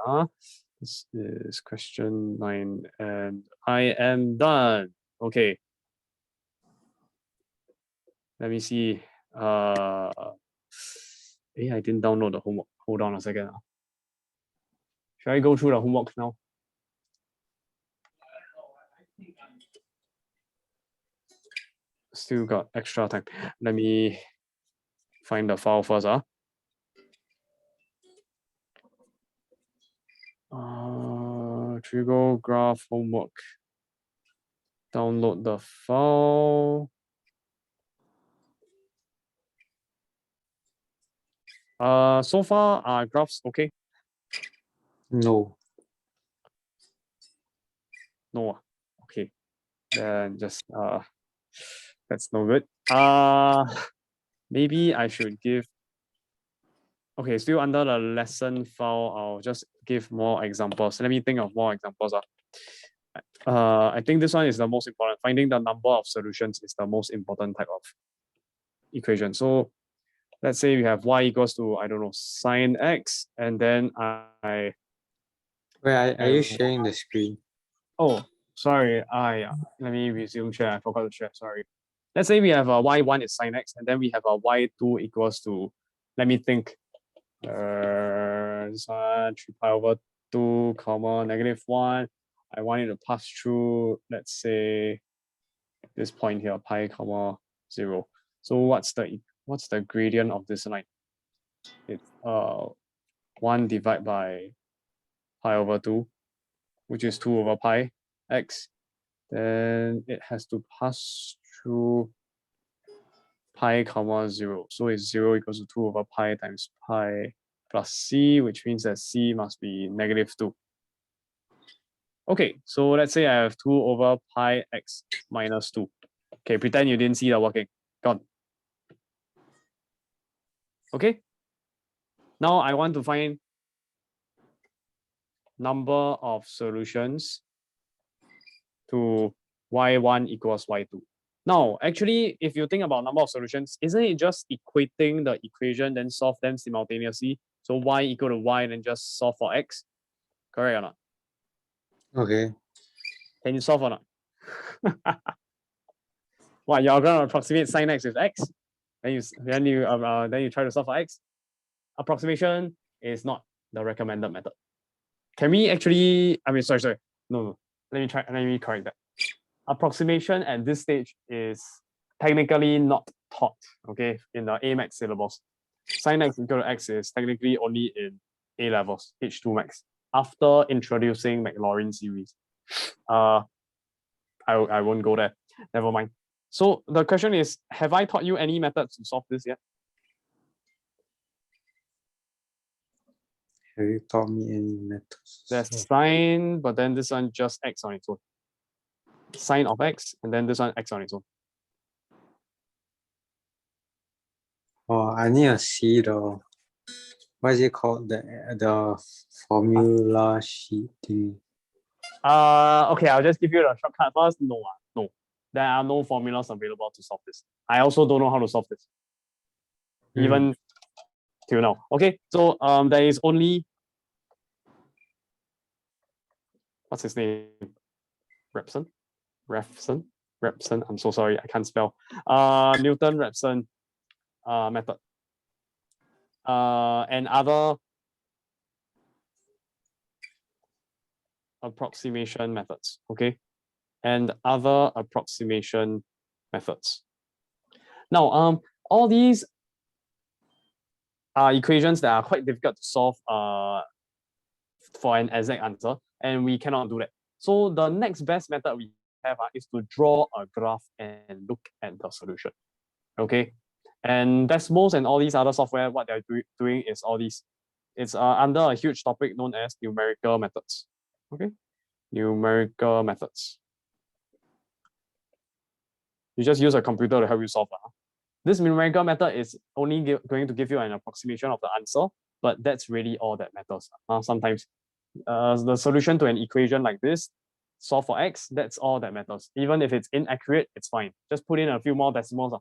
This is question 9, and I am done. Okay. Let me see. I didn't download the homework. Hold on a second. Should I go through the homework now? Still got extra time. Let me find the file first. Trigo graph homework. Download the file. So far, are graphs okay? No. No. Okay. Then just that's no good. Maybe I should give. Okay, still under the lesson file, I'll just give more examples. Let me think of more examples. I think this one is the most important. Finding the number of solutions is the most important type of equation. So let's say we have y equals to, I don't know, sine x, and then Wait, are you sharing the screen? Oh, sorry. Let me resume share. I forgot to share. Sorry. Let's say we have a y1 is sine x, and then we have a y2 equals to, let me think. This one, 3 pi over 2, comma, -1. I want it to pass through, let's say, this point here, pi, comma, 0. So what's the gradient of this line? It's 1 divided by pi over 2, which is 2 over pi x. Then it has to pass through pi comma 0. So it's 0 equals to 2 over pi times pi plus c, which means that c must be -2. Okay, so let's say I have 2 over pi x minus 2. Okay, pretend you didn't see the working. Gone. Okay. Now I want to find number of solutions to y1 equals y2. Now, actually, if you think about number of solutions, isn't it just equating the equation, then solve them simultaneously? So y equal to y, then just solve for x? Correct or not? Okay. Can you solve or not? What, you're going to approximate sine x with x? Then you try to solve for x. Approximation is not the recommended method. Can we actually? I mean, sorry. No. Let me correct that. Approximation at this stage is technically not taught. Okay, in the AMAX syllabus. Sin x equal to x is technically only in A levels, H2 max, after introducing Maclaurin series. I won't go there. Never mind. So the question is, have I taught you any methods to solve this yet? Have you taught me any methods? There's sine, but then this one just x on its own. Sine of x, and then this one x on its own. Oh, I need to see the what is it called? The formula sheet thing. Okay, I'll just give you the shortcut first. No. There are no formulas available to solve this. I also don't know how to solve this. Even till now. Okay, so there is only, what's his name? Repson. I'm so sorry, I can't spell. Newton-Raphson method. And other approximation methods. Okay, and other approximation methods. Now, all these are equations that are quite difficult to solve for an exact answer, and we cannot do that. So the next best method we have is to draw a graph and look at the solution. Okay, and Desmos and all these other software, what they're doing is all these. It's under a huge topic known as numerical methods. Okay, numerical methods. You just use a computer to help you solve. This numerical method is only going to give you an approximation of the answer, but that's really all that matters. Sometimes the solution to an equation like this, solve for x, that's all that matters. Even if it's inaccurate, it's fine. Just put in a few more decimals.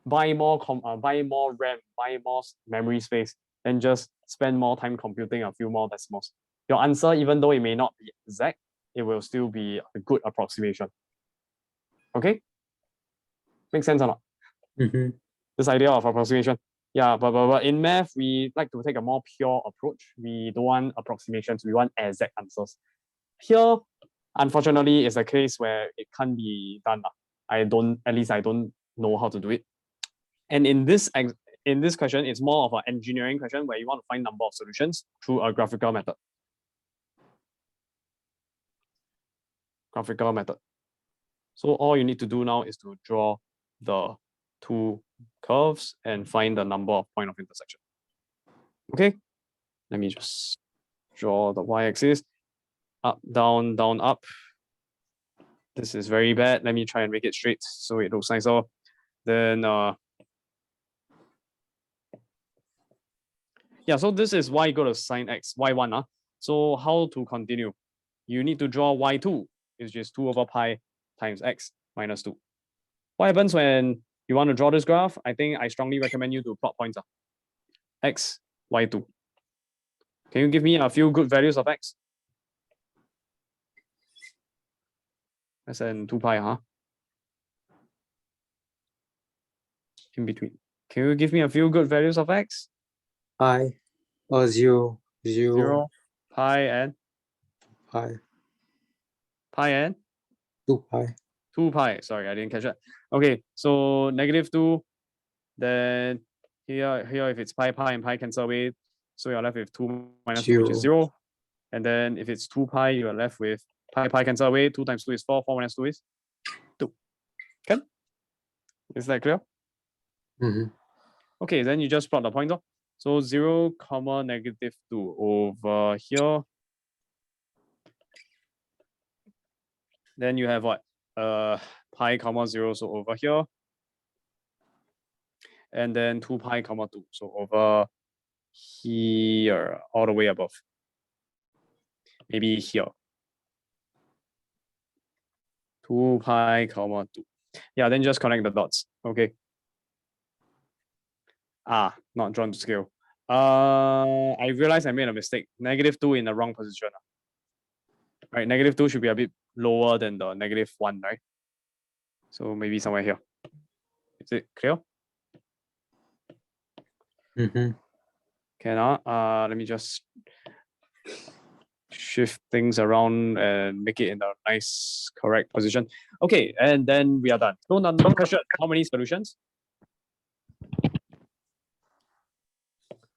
Buy more RAM, buy more memory space, then just spend more time computing a few more decimals. Your answer, even though it may not be exact, it will still be a good approximation. Okay? Makes sense or not? This idea of approximation. Yeah, but in math, we like to take a more pure approach. We don't want approximations, we want exact answers. Here, unfortunately, it's a case where it can't be done. I don't know how to do it. And in this question, it's more of an engineering question where you want to find number of solutions through a graphical method. So all you need to do now is to draw the two curves and find the number of point of intersection. Okay, let me just draw the y-axis. Up, down, down, up. This is very bad. Let me try and make it straight so it looks nicer. Then yeah, so this is y equal to sine x, y1. So how to continue? You need to draw y2, which is 2 over pi times x minus 2. What happens when you want to draw this graph? I think I strongly recommend you to plot points. X, y2. Can you give me a few good values of x? Less than 2 pi, in between. Can you give me a few good values of x? Pi or 0, 0, pi, and pi, pi and 2 pi. 2 pi. Sorry, I didn't catch that. Okay, so -2. Then here if it's pi and pi cancel away, so you're left with 2 minus 2, which is 0. And then if it's 2 pi, you are left with pi cancel away. 2 times 2 is 4. 4 minus 2 is 2. Okay? Is that clear? Okay, then you just plot the points. So 0, -2 over here. Then you have what? Pi, 0, so over here. And then 2 pi, 2, so over here, all the way above. Maybe here. 2 pi, 2. Yeah, then just connect the dots. Okay. Not drawn to scale. I realized I made a mistake. -2 in the wrong position. Right, -2 should be a bit lower than the -1, right? So maybe somewhere here. Is it clear? Mm-hmm. Let me just shift things around and make it in a nice, correct position. Okay, and then we are done. So, question, how many solutions?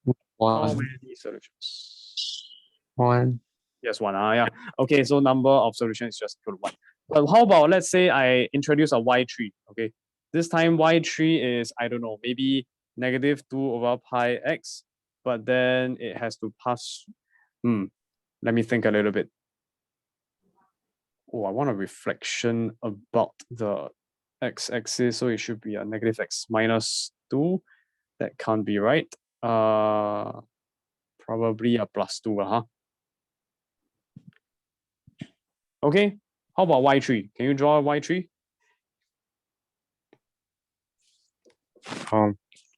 How One. many solutions? One. Yes, one. Yeah. Okay, so number of solutions is just equal to one. But how about, let's say I introduce a y3, okay? This time y3 is, I don't know, maybe negative 2 over pi x, but then it has to pass, let me think a little bit. Oh, I want a reflection about the x-axis, so it should be a negative x minus 2. That can't be right. Probably a plus 2, huh? Okay, how about y3? Can you draw y3?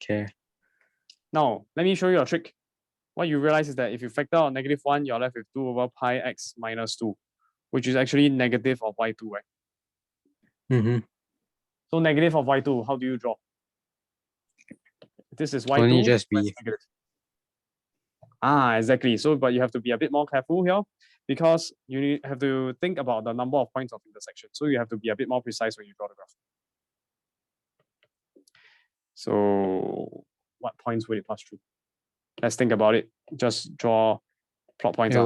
Okay. Now, let me show you a trick. What you realize is that if you factor out negative 1, you're left with 2 over pi x minus 2, which is actually negative of y2, right? Mm-hmm. So negative of y2, how do you draw? This is y2. Only just where's be. negative? Exactly. So, but you have to be a bit more careful here because you have to think about the number of points of intersection. So you have to be a bit more precise when you draw the graph. So what points would it pass through? Let's think about it. Just draw plot points.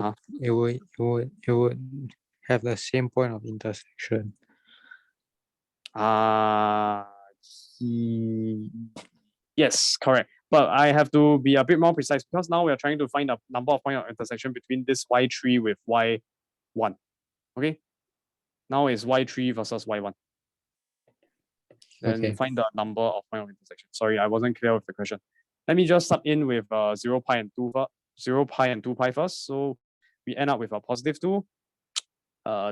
It would have the same point of intersection. Yes, correct. But I have to be a bit more precise because now we are trying to find the number of point of intersection between this y3 with y1. Okay. Now it's y3 versus y1. Then Okay. find the number of point of intersection. Sorry, I wasn't clear with the question. Let me just sub in with 0 pi and 2 pi first. So we end up with a positive 2,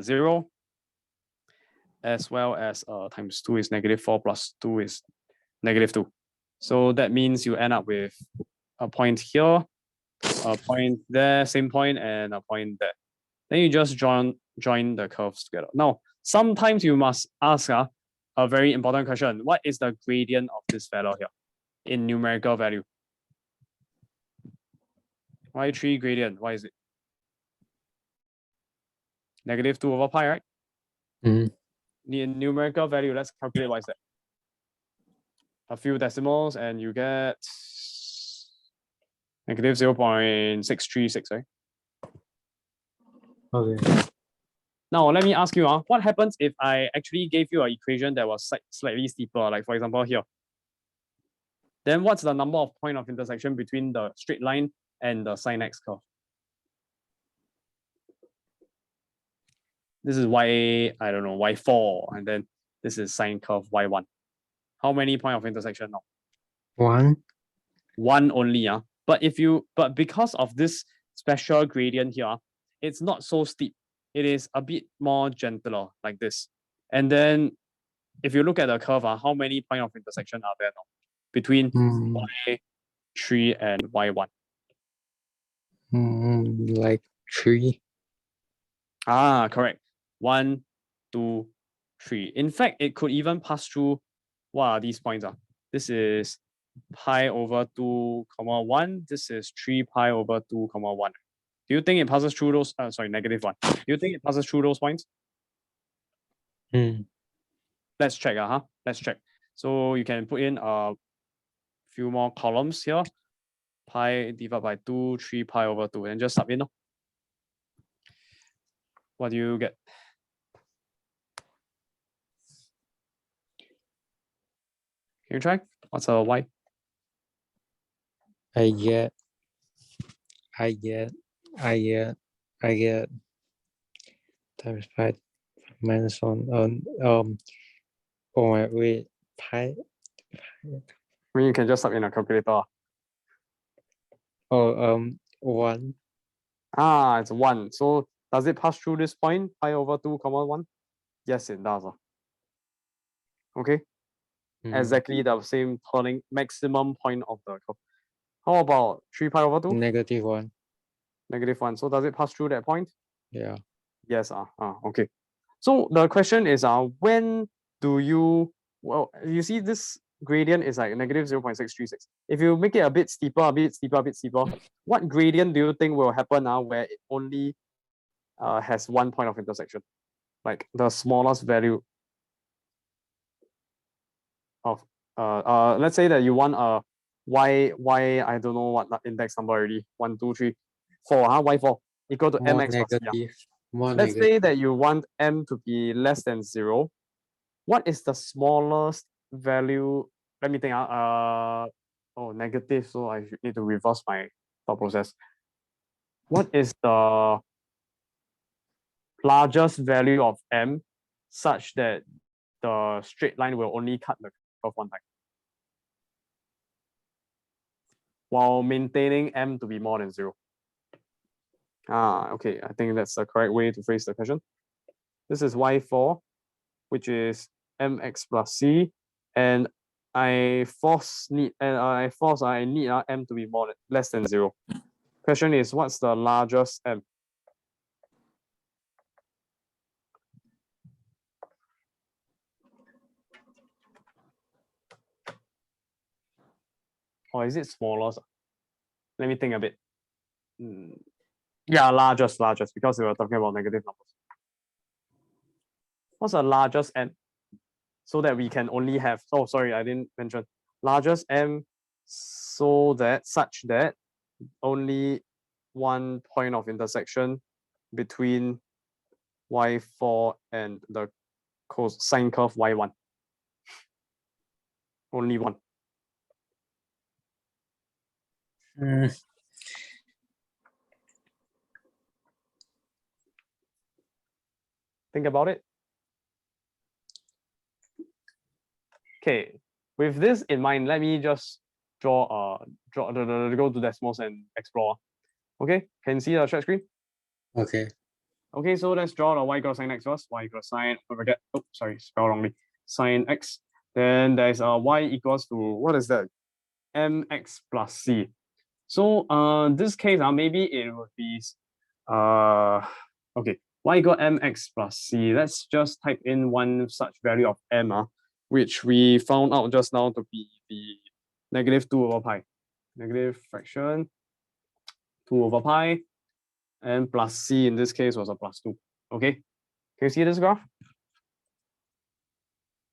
0, as well as times 2 is negative 4 plus 2 is negative 2. So that means you end up with a point here, a point there, same point, and a point there. Then you just join the curves together. Now, sometimes you must ask a very important question. What is the gradient of this fellow here in numerical value? y3 gradient, what is it? Negative 2 over pi, right? In numerical value, let's calculate what is that. A few decimals and you get negative 0.636, right? Okay. Now, let me ask you, what happens if I actually gave you an equation that was slightly steeper, like for example here? Then what's the number of point of intersection between the straight line and the sin x curve? This is I don't know, y4, and then this is sine curve y1. How many point of intersection now? One. One only, but because of this special gradient here, it's not so steep. It is a bit more gentler, like this. And then if you look at the curve, how many point of intersection are there now between y3 and y1? Like 3. Correct. 1, 2, 3. In fact, it could even pass through. What are these points? This is pi over 2, 1. This is 3 pi over 2, 1. Do you think it passes through those? Negative 1. Do you think it passes through those points? Let's check. Let's check. So you can put in a few more columns here. Pi divided by 2, 3 pi over 2, and just sub in. What do you get? Can you try? What's a y? I get times pi minus 1. Oh my, wait, pi. I mean, you can just sub in a calculator. 1. It's 1. So does it pass through this point, pi over 2, 1? Yes, it does. Okay. Exactly the same turning maximum point of the curve. How about 3 pi over 2? Negative 1. Negative 1. So does it pass through that point? Yeah. Yes. Okay. So the question is, when do you, you see this gradient is like negative 0.636. If you make it a bit steeper, what gradient do you think will happen now where it only has one point of intersection? Like the smallest value of let's say that you want a y I don't know what index number already, 1 2 3 4 y4 equal to More mx plus c. negative. More Let's negative. say that you want m to be less than 0. What is the smallest value? Let me think. Oh, negative. So I need to reverse my thought process. What is the largest value of m such that the straight line will only cut the curve one time, while maintaining m to be more than 0? Okay. I think that's the correct way to phrase the question. This is y4, which is mx plus c, and I need m to be less than 0. Question is, what's the largest m? Or is it smaller? Let me think a bit. Yeah, largest, because we were talking about negative numbers. What's the largest m? So that we can only have, oh, sorry, I didn't mention. Largest m such that only one point of intersection between y4 and the sine curve y1. Only one. Think about it. Okay, with this in mind, let me just go to decimals and explore. Okay, can you see the share screen? Okay. Okay, so let's draw the y equals sine x first. Y equals sine, spell wrongly. Sine x. Then there's y equals to, what is that? Mx plus c. So this case, maybe it would be okay, y equal mx plus c. Let's just type in one such value of m, which we found out just now to be the negative 2 over pi. Negative fraction 2 over pi, and plus c in this case was a plus 2. Okay, can you see this graph?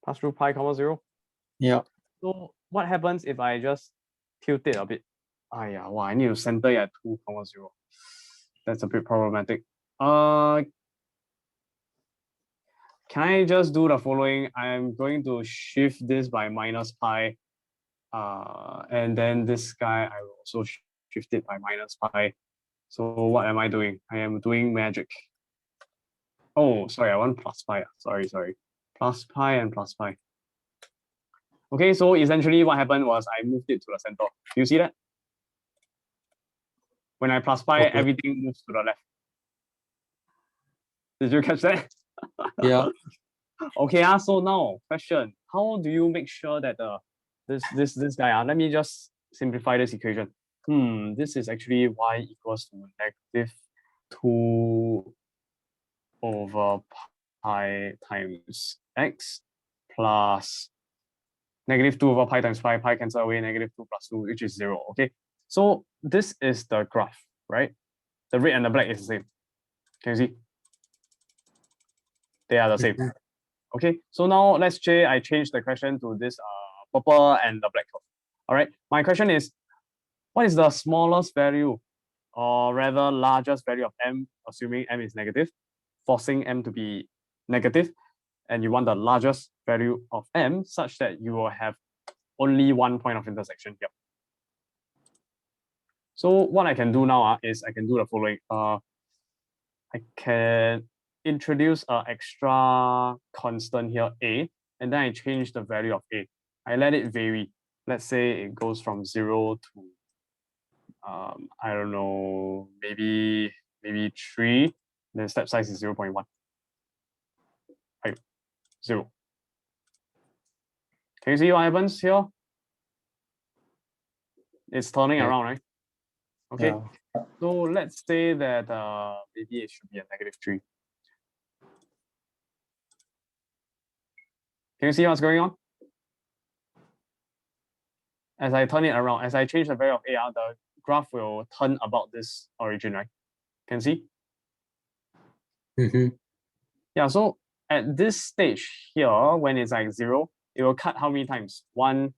Pass through pi comma 0. Yeah. So what happens if I just tilt it a bit? I need to center it at 2 comma 0. That's a bit problematic. Can I just do the following? I'm going to shift this by minus pi. And then this guy, I will also shift it by minus pi. So what am I doing? I am doing magic. Oh, sorry, I want plus pi. Sorry. Plus pi and plus pi. Okay, so essentially what happened was I moved it to the center. Do you see that? When I plus pi, Okay. everything moves to the left. Did you catch that? Yeah. Okay, so now question: how do you make sure that this guy? Let me just simplify this equation. This is actually y equals to negative 2 over pi times x plus negative 2 over pi times pi. Pi cancel away, negative 2 plus 2, which is 0. Okay, so this is the graph, right? The red and the black is the same. Can you see? They are the same. Okay, so now let's say I change the question to this purple and the black curve. All right, my question is, what is the smallest value, or rather largest value of m, assuming m is negative, forcing m to be negative, and you want the largest value of m such that you will have only one point of intersection here. So what I can do now is I can do the following. I can introduce an extra constant here, a, and then I change the value of a. I let it vary. Let's say it goes from 0 to I don't know, maybe 3. Then step size is 0.1. 0. Can you see what happens here? It's turning around, right? Okay. Yeah. So let's say that maybe it should be a negative 3. Can you see what's going on? as I turn it around, as I change the value of A, the graph will turn about this origin, right? Can see? Mm-hmm. Yeah, so at this stage here, when it's like 0, it will cut how many times? 1,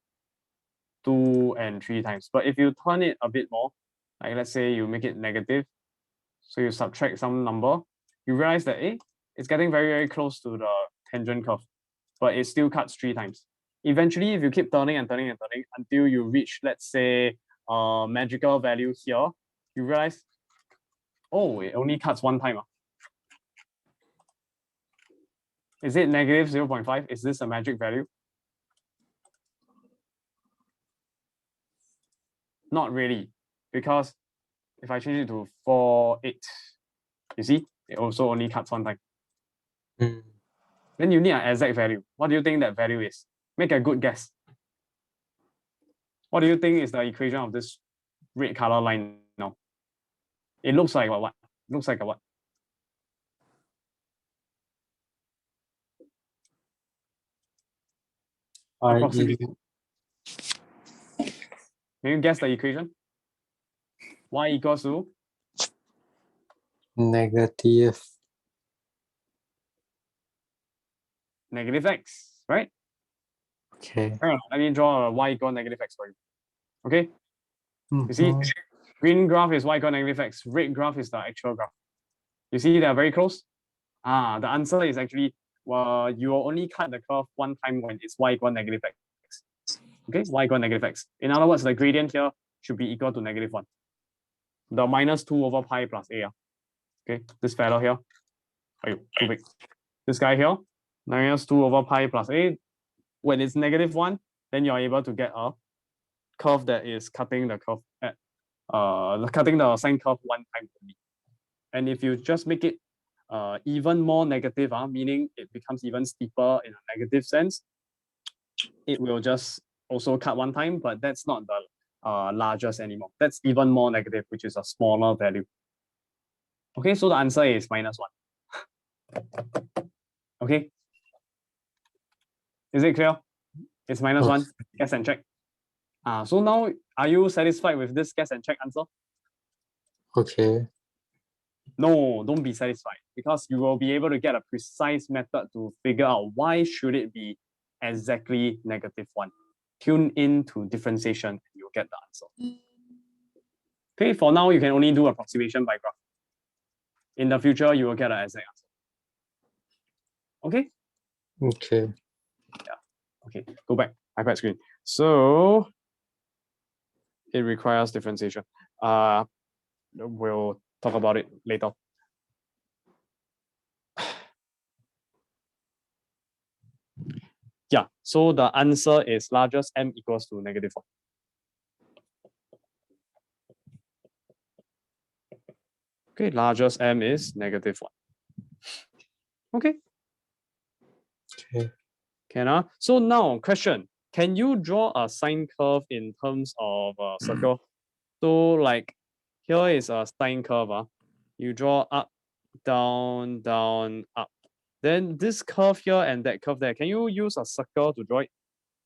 2, and 3 times. But if you turn it a bit more, like let's say you make it negative, so you subtract some number, you realize that it's getting very, very close to the tangent curve, but it still cuts 3 times. Eventually, if you keep turning and turning and turning until you reach, let's say, a magical value here, you realize, oh, it only cuts 1 time. Is it negative 0.5? Is this a magic value? Not really, because if I change it to 4, 8, you see, it also only cuts 1 time. Mm. Then you need an exact value. What do you think that value is? Make a good guess. What do you think is the equation of this red color line now? It looks like what? It looks like a what? Approximately. Can you guess the equation? Y equals to Negative. negative x, right? Okay. Let me draw a y equal negative x for you. Okay? You see, Mhm. green graph is y equal negative x. Red graph is the actual graph. You see, they are very close. The answer is actually, well, you will only cut the curve 1 time when it's y equal negative x. Okay, y equal negative x. In other words, the gradient here should be equal to -1. The minus 2 over pi plus a. Okay, this fellow here. Too big. This guy here, minus 2 over pi plus a. When it's -1, then you're able to get a curve that is cutting the curve at cutting the sine curve 1 time only. And if you just make it even more negative, meaning it becomes even steeper in a negative sense, it will just also cut 1 time, but that's not the largest anymore. That's even more negative, which is a smaller value. Okay, so the answer is -1. Okay. Is it clear? It's -1. Guess and check. So now, are you satisfied with this guess and check answer? Okay. No, don't be satisfied, because you will be able to get a precise method to figure out why should it be exactly -1. Tune in to differentiation and you'll get the answer. Okay, for now, you can only do approximation by graph. In the future, you will get an exact answer. Okay? Okay. Okay, go back, iPad screen. So it requires differentiation. We'll talk about it later. Yeah, so the answer is largest m equals to -1. Okay, largest m is -1. Okay. Okay. Can So now question, can you draw a sine curve in terms of a circle? So like here is a sine curve. You draw up, down, down, up. Then this curve here and that curve there, can you use a circle to draw it?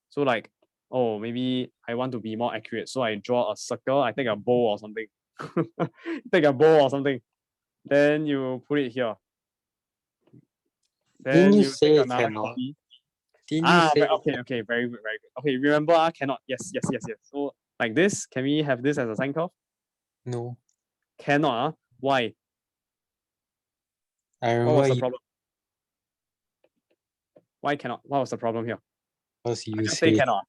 So like, oh, maybe I want to be more accurate. So I draw a circle, I take a bow or something. Take a bow or something. Then you put it here. Then Didn't you you take say another cannot? copy. Didn't you say Okay, very good, very good. Okay, remember, cannot. Yes. So like this, can we have this as a sine curve? no? Cannot. Why? I What remember was the you problem? Why cannot? What was the problem here? because I you just say say cannot.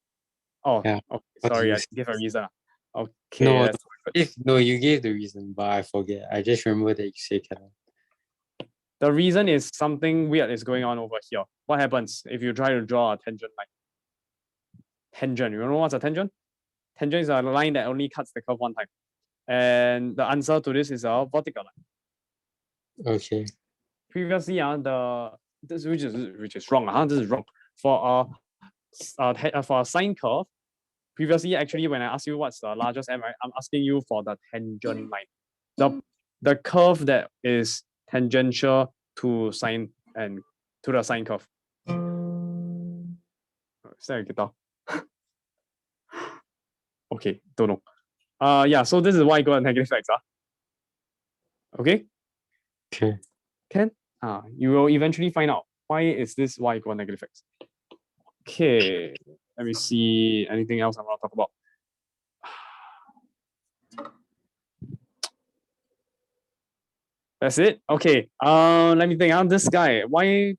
Oh, yeah. okay, What sorry, you I say? give a reason. Okay, No, that's no, you gave the reason, but I forget. I just remember that you say cannot. the reason is something weird is going on over here. What happens if you try to draw a tangent line? Tangent, you know what's a tangent? Tangent is a line that only cuts the curve 1 time. And the answer to this is a vertical line. Okay. Previously, which is wrong. This is wrong. For a sine curve, previously, actually, when I asked you what's the largest m, I'm asking you for the tangent line. The curve that is tangential to sine and to the sine curve. Is that a guitar? Okay, don't know. Yeah, so this is y equal to negative x. Okay, Okay. can? You will eventually find out why is this y equal to negative x. Okay, let me see anything else I want to talk about. That's it. Okay. Let me think. This guy y3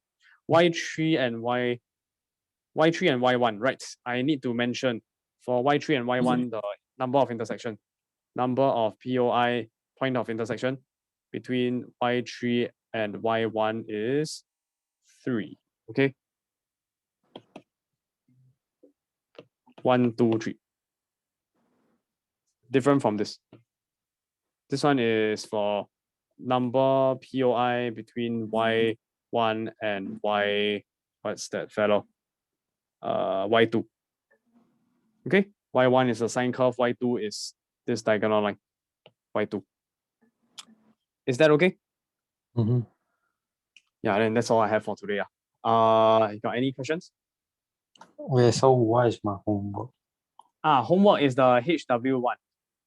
and y3 and y1. Right. I need to mention for y3 and y1 the number of intersection, number of POI point of intersection between y3 and y1 is 3. Okay. 1, 2, 3. Different from this. This one is for number POI between y1 and what's that fellow? Y2. Okay, y1 is a sine curve, y2 is this diagonal line, y2. Is that okay? Mm-hmm. Yeah, then that's all I have for today. You got any questions? Wait, so what is my homework? Homework is the HW one,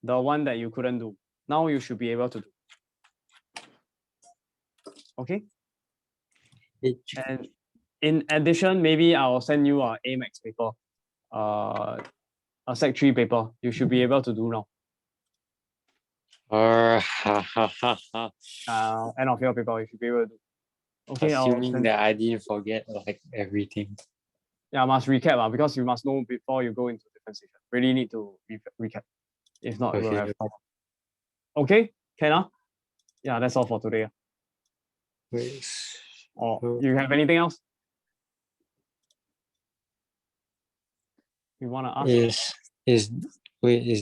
the one that you couldn't do. Now you should be able to do. Okay. And in addition, maybe I'll send you a AMAX paper, a Sec 3 paper. You should be able to do now. End of your paper, you should be able to do. Okay, assuming that I didn't forget like everything. Yeah, must recap because you must know before you go into differentiation. Really need to recap. If not, we'll have problem. Okay, can Yeah, that's all for today. Wait, Or you have anything else you want to ask? is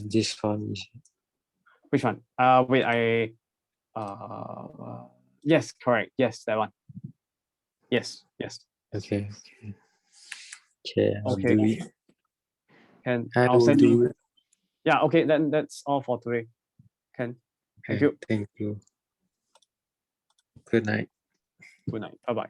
this one easy? Which one? Wait, yes, correct. Yes, that one. Yes. Okay. I'll Okay. do it. I'll send you. it. Yeah, okay, then that's all for today. Thank you. Thank you. Good night. Good night. Bye-bye.